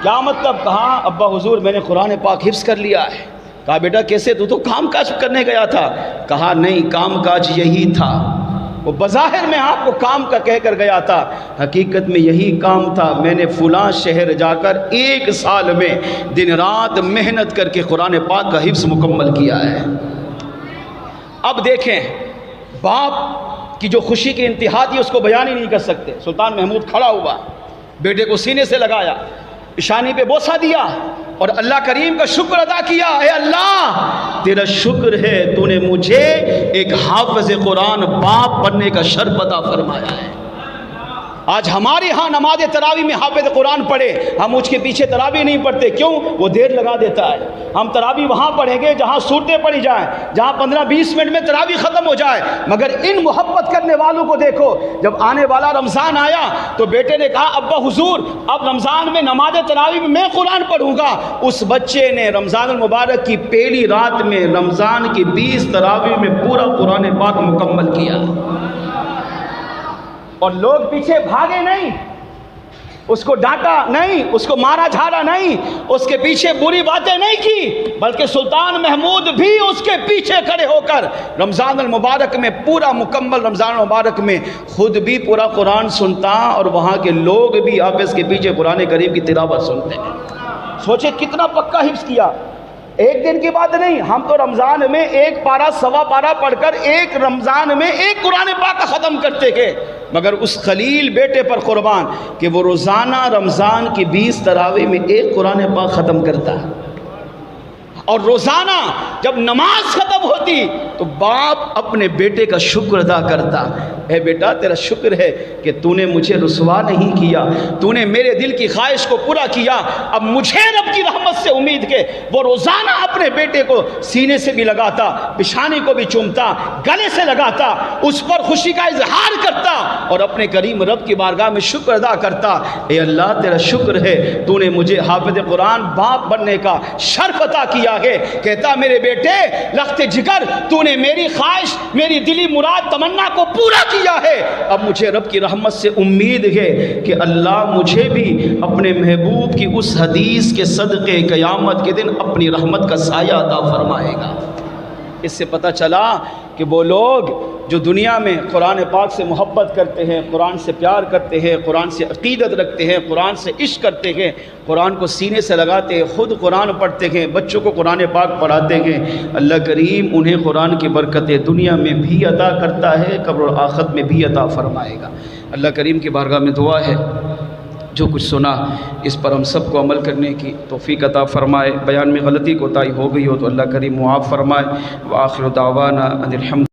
کیا مطلب؟ کہا ابا حضور میں نے قرآن پاک حفظ کر لیا ہے۔ کہا بیٹا کیسے؟ تو کام کاج کرنے گیا تھا۔ کہا نہیں، کام کاج یہی تھا، وہ بظاہر میں آپ کو کام کا کہہ کر گیا تھا، حقیقت میں یہی کام تھا، میں نے فلاں شہر جا کر 1 سال میں دن رات محنت کر کے قرآن پاک کا حفظ مکمل کیا ہے۔ اب دیکھیں باپ کی جو خوشی کی انتہا تھی اس کو بیان ہی نہیں کر سکتے۔ سلطان محمود کھڑا ہوا، بیٹے کو سینے سے لگایا، پیشانی پہ بوسہ دیا اور اللہ کریم کا شکر ادا کیا، اے اللہ تیرا شکر ہے تو نے مجھے ایک حافظ قرآن باپ بننے کا شرف عطا فرمایا ہے۔ آج ہمارے ہاں نماز تراویح میں حافظ قرآن پڑھے، ہم اس کے پیچھے تراویح نہیں پڑھتے، کیوں؟ وہ دیر لگا دیتا ہے۔ ہم تراویح وہاں پڑھیں گے جہاں صورتیں پڑھی جائیں، جہاں 15-20 منٹ میں تراویح ختم ہو جائے، مگر ان محبت کرنے والوں کو دیکھو، جب آنے والا رمضان آیا تو بیٹے نے کہا ابا حضور اب رمضان میں نماز تراویح میں قرآن پڑھوں گا۔ اس بچے نے رمضان المبارک کی پہلی رات میں رمضان کی 20 تراویح میں پورا قرآن پاک مکمل کیا، اور لوگ پیچھے بھاگے نہیں، اس کو ڈانٹا نہیں، اس کو مارا جھاڑا نہیں، اس کے پیچھے بری باتیں نہیں کی، بلکہ سلطان محمود بھی اس کے پیچھے کھڑے ہو کر رمضان المبارک میں پورا مکمل رمضان المبارک میں خود بھی پورا قرآن سنتا اور وہاں کے لوگ بھی حافظ کے پیچھے قرآن کریم کی تلاوت سنتے ہیں۔ سوچے کتنا پکا حفظ کیا، ایک دن کی بات نہیں، ہم تو رمضان میں 1 پارہ 1.25 پارہ پڑھ کر ایک رمضان میں 1 قرآن پاک ختم کرتے تھے، مگر اس خلیل بیٹے پر قربان کہ وہ روزانہ رمضان کی 20 تراویح میں 1 قرآن پاک ختم کرتا، اور روزانہ جب نماز ختم ہوتی تو باپ اپنے بیٹے کا شکر ادا کرتا، اے بیٹا تیرا شکر ہے کہ تو نے مجھے رسوا نہیں کیا، تو نے میرے دل کی خواہش کو پورا کیا، اب مجھے رب کی رحمت سے امید کہ وہ روزانہ اپنے بیٹے کو سینے سے بھی لگاتا، پیشانی کو بھی چومتا، گلے سے لگاتا، اس پر خوشی کا اظہار کرتا اور اپنے کریم رب کی بارگاہ میں شکر ادا کرتا، اے اللہ تیرا شکر ہے تو نے مجھے حافظ قرآن باپ بننے کا شرف عطا کیا ہے۔ کہتا میرے بیٹے لخت جگر تو نے میری خواہش، میری دلی مراد تمنا کو پورا کیا ہے، اب مجھے رب کی رحمت سے امید ہے کہ اللہ مجھے بھی اپنے محبوب کی اس حدیث کے صدقے قیامت کے دن اپنی رحمت کا سایہ عطا فرمائے گا۔ اس سے پتہ چلا کہ وہ لوگ جو دنیا میں قرآن پاک سے محبت کرتے ہیں، قرآن سے پیار کرتے ہیں، قرآن سے عقیدت رکھتے ہیں، قرآن سے عشق کرتے ہیں، قرآن کو سینے سے لگاتے ہیں، خود قرآن پڑھتے ہیں، بچوں کو قرآن پاک پڑھاتے ہیں، اللہ کریم انہیں قرآن کی برکتیں دنیا میں بھی عطا کرتا ہے، قبر و آخرت میں بھی عطا فرمائے گا۔ اللہ کریم کی بارگاہ میں دعا ہے جو کچھ سنا اس پر ہم سب کو عمل کرنے کی توفیق عطا فرمائے، بیان میں غلطی کوتاہی ہو گئی ہو تو اللہ کریم معاف فرمائے۔ وآخر دعوانا ان الحمد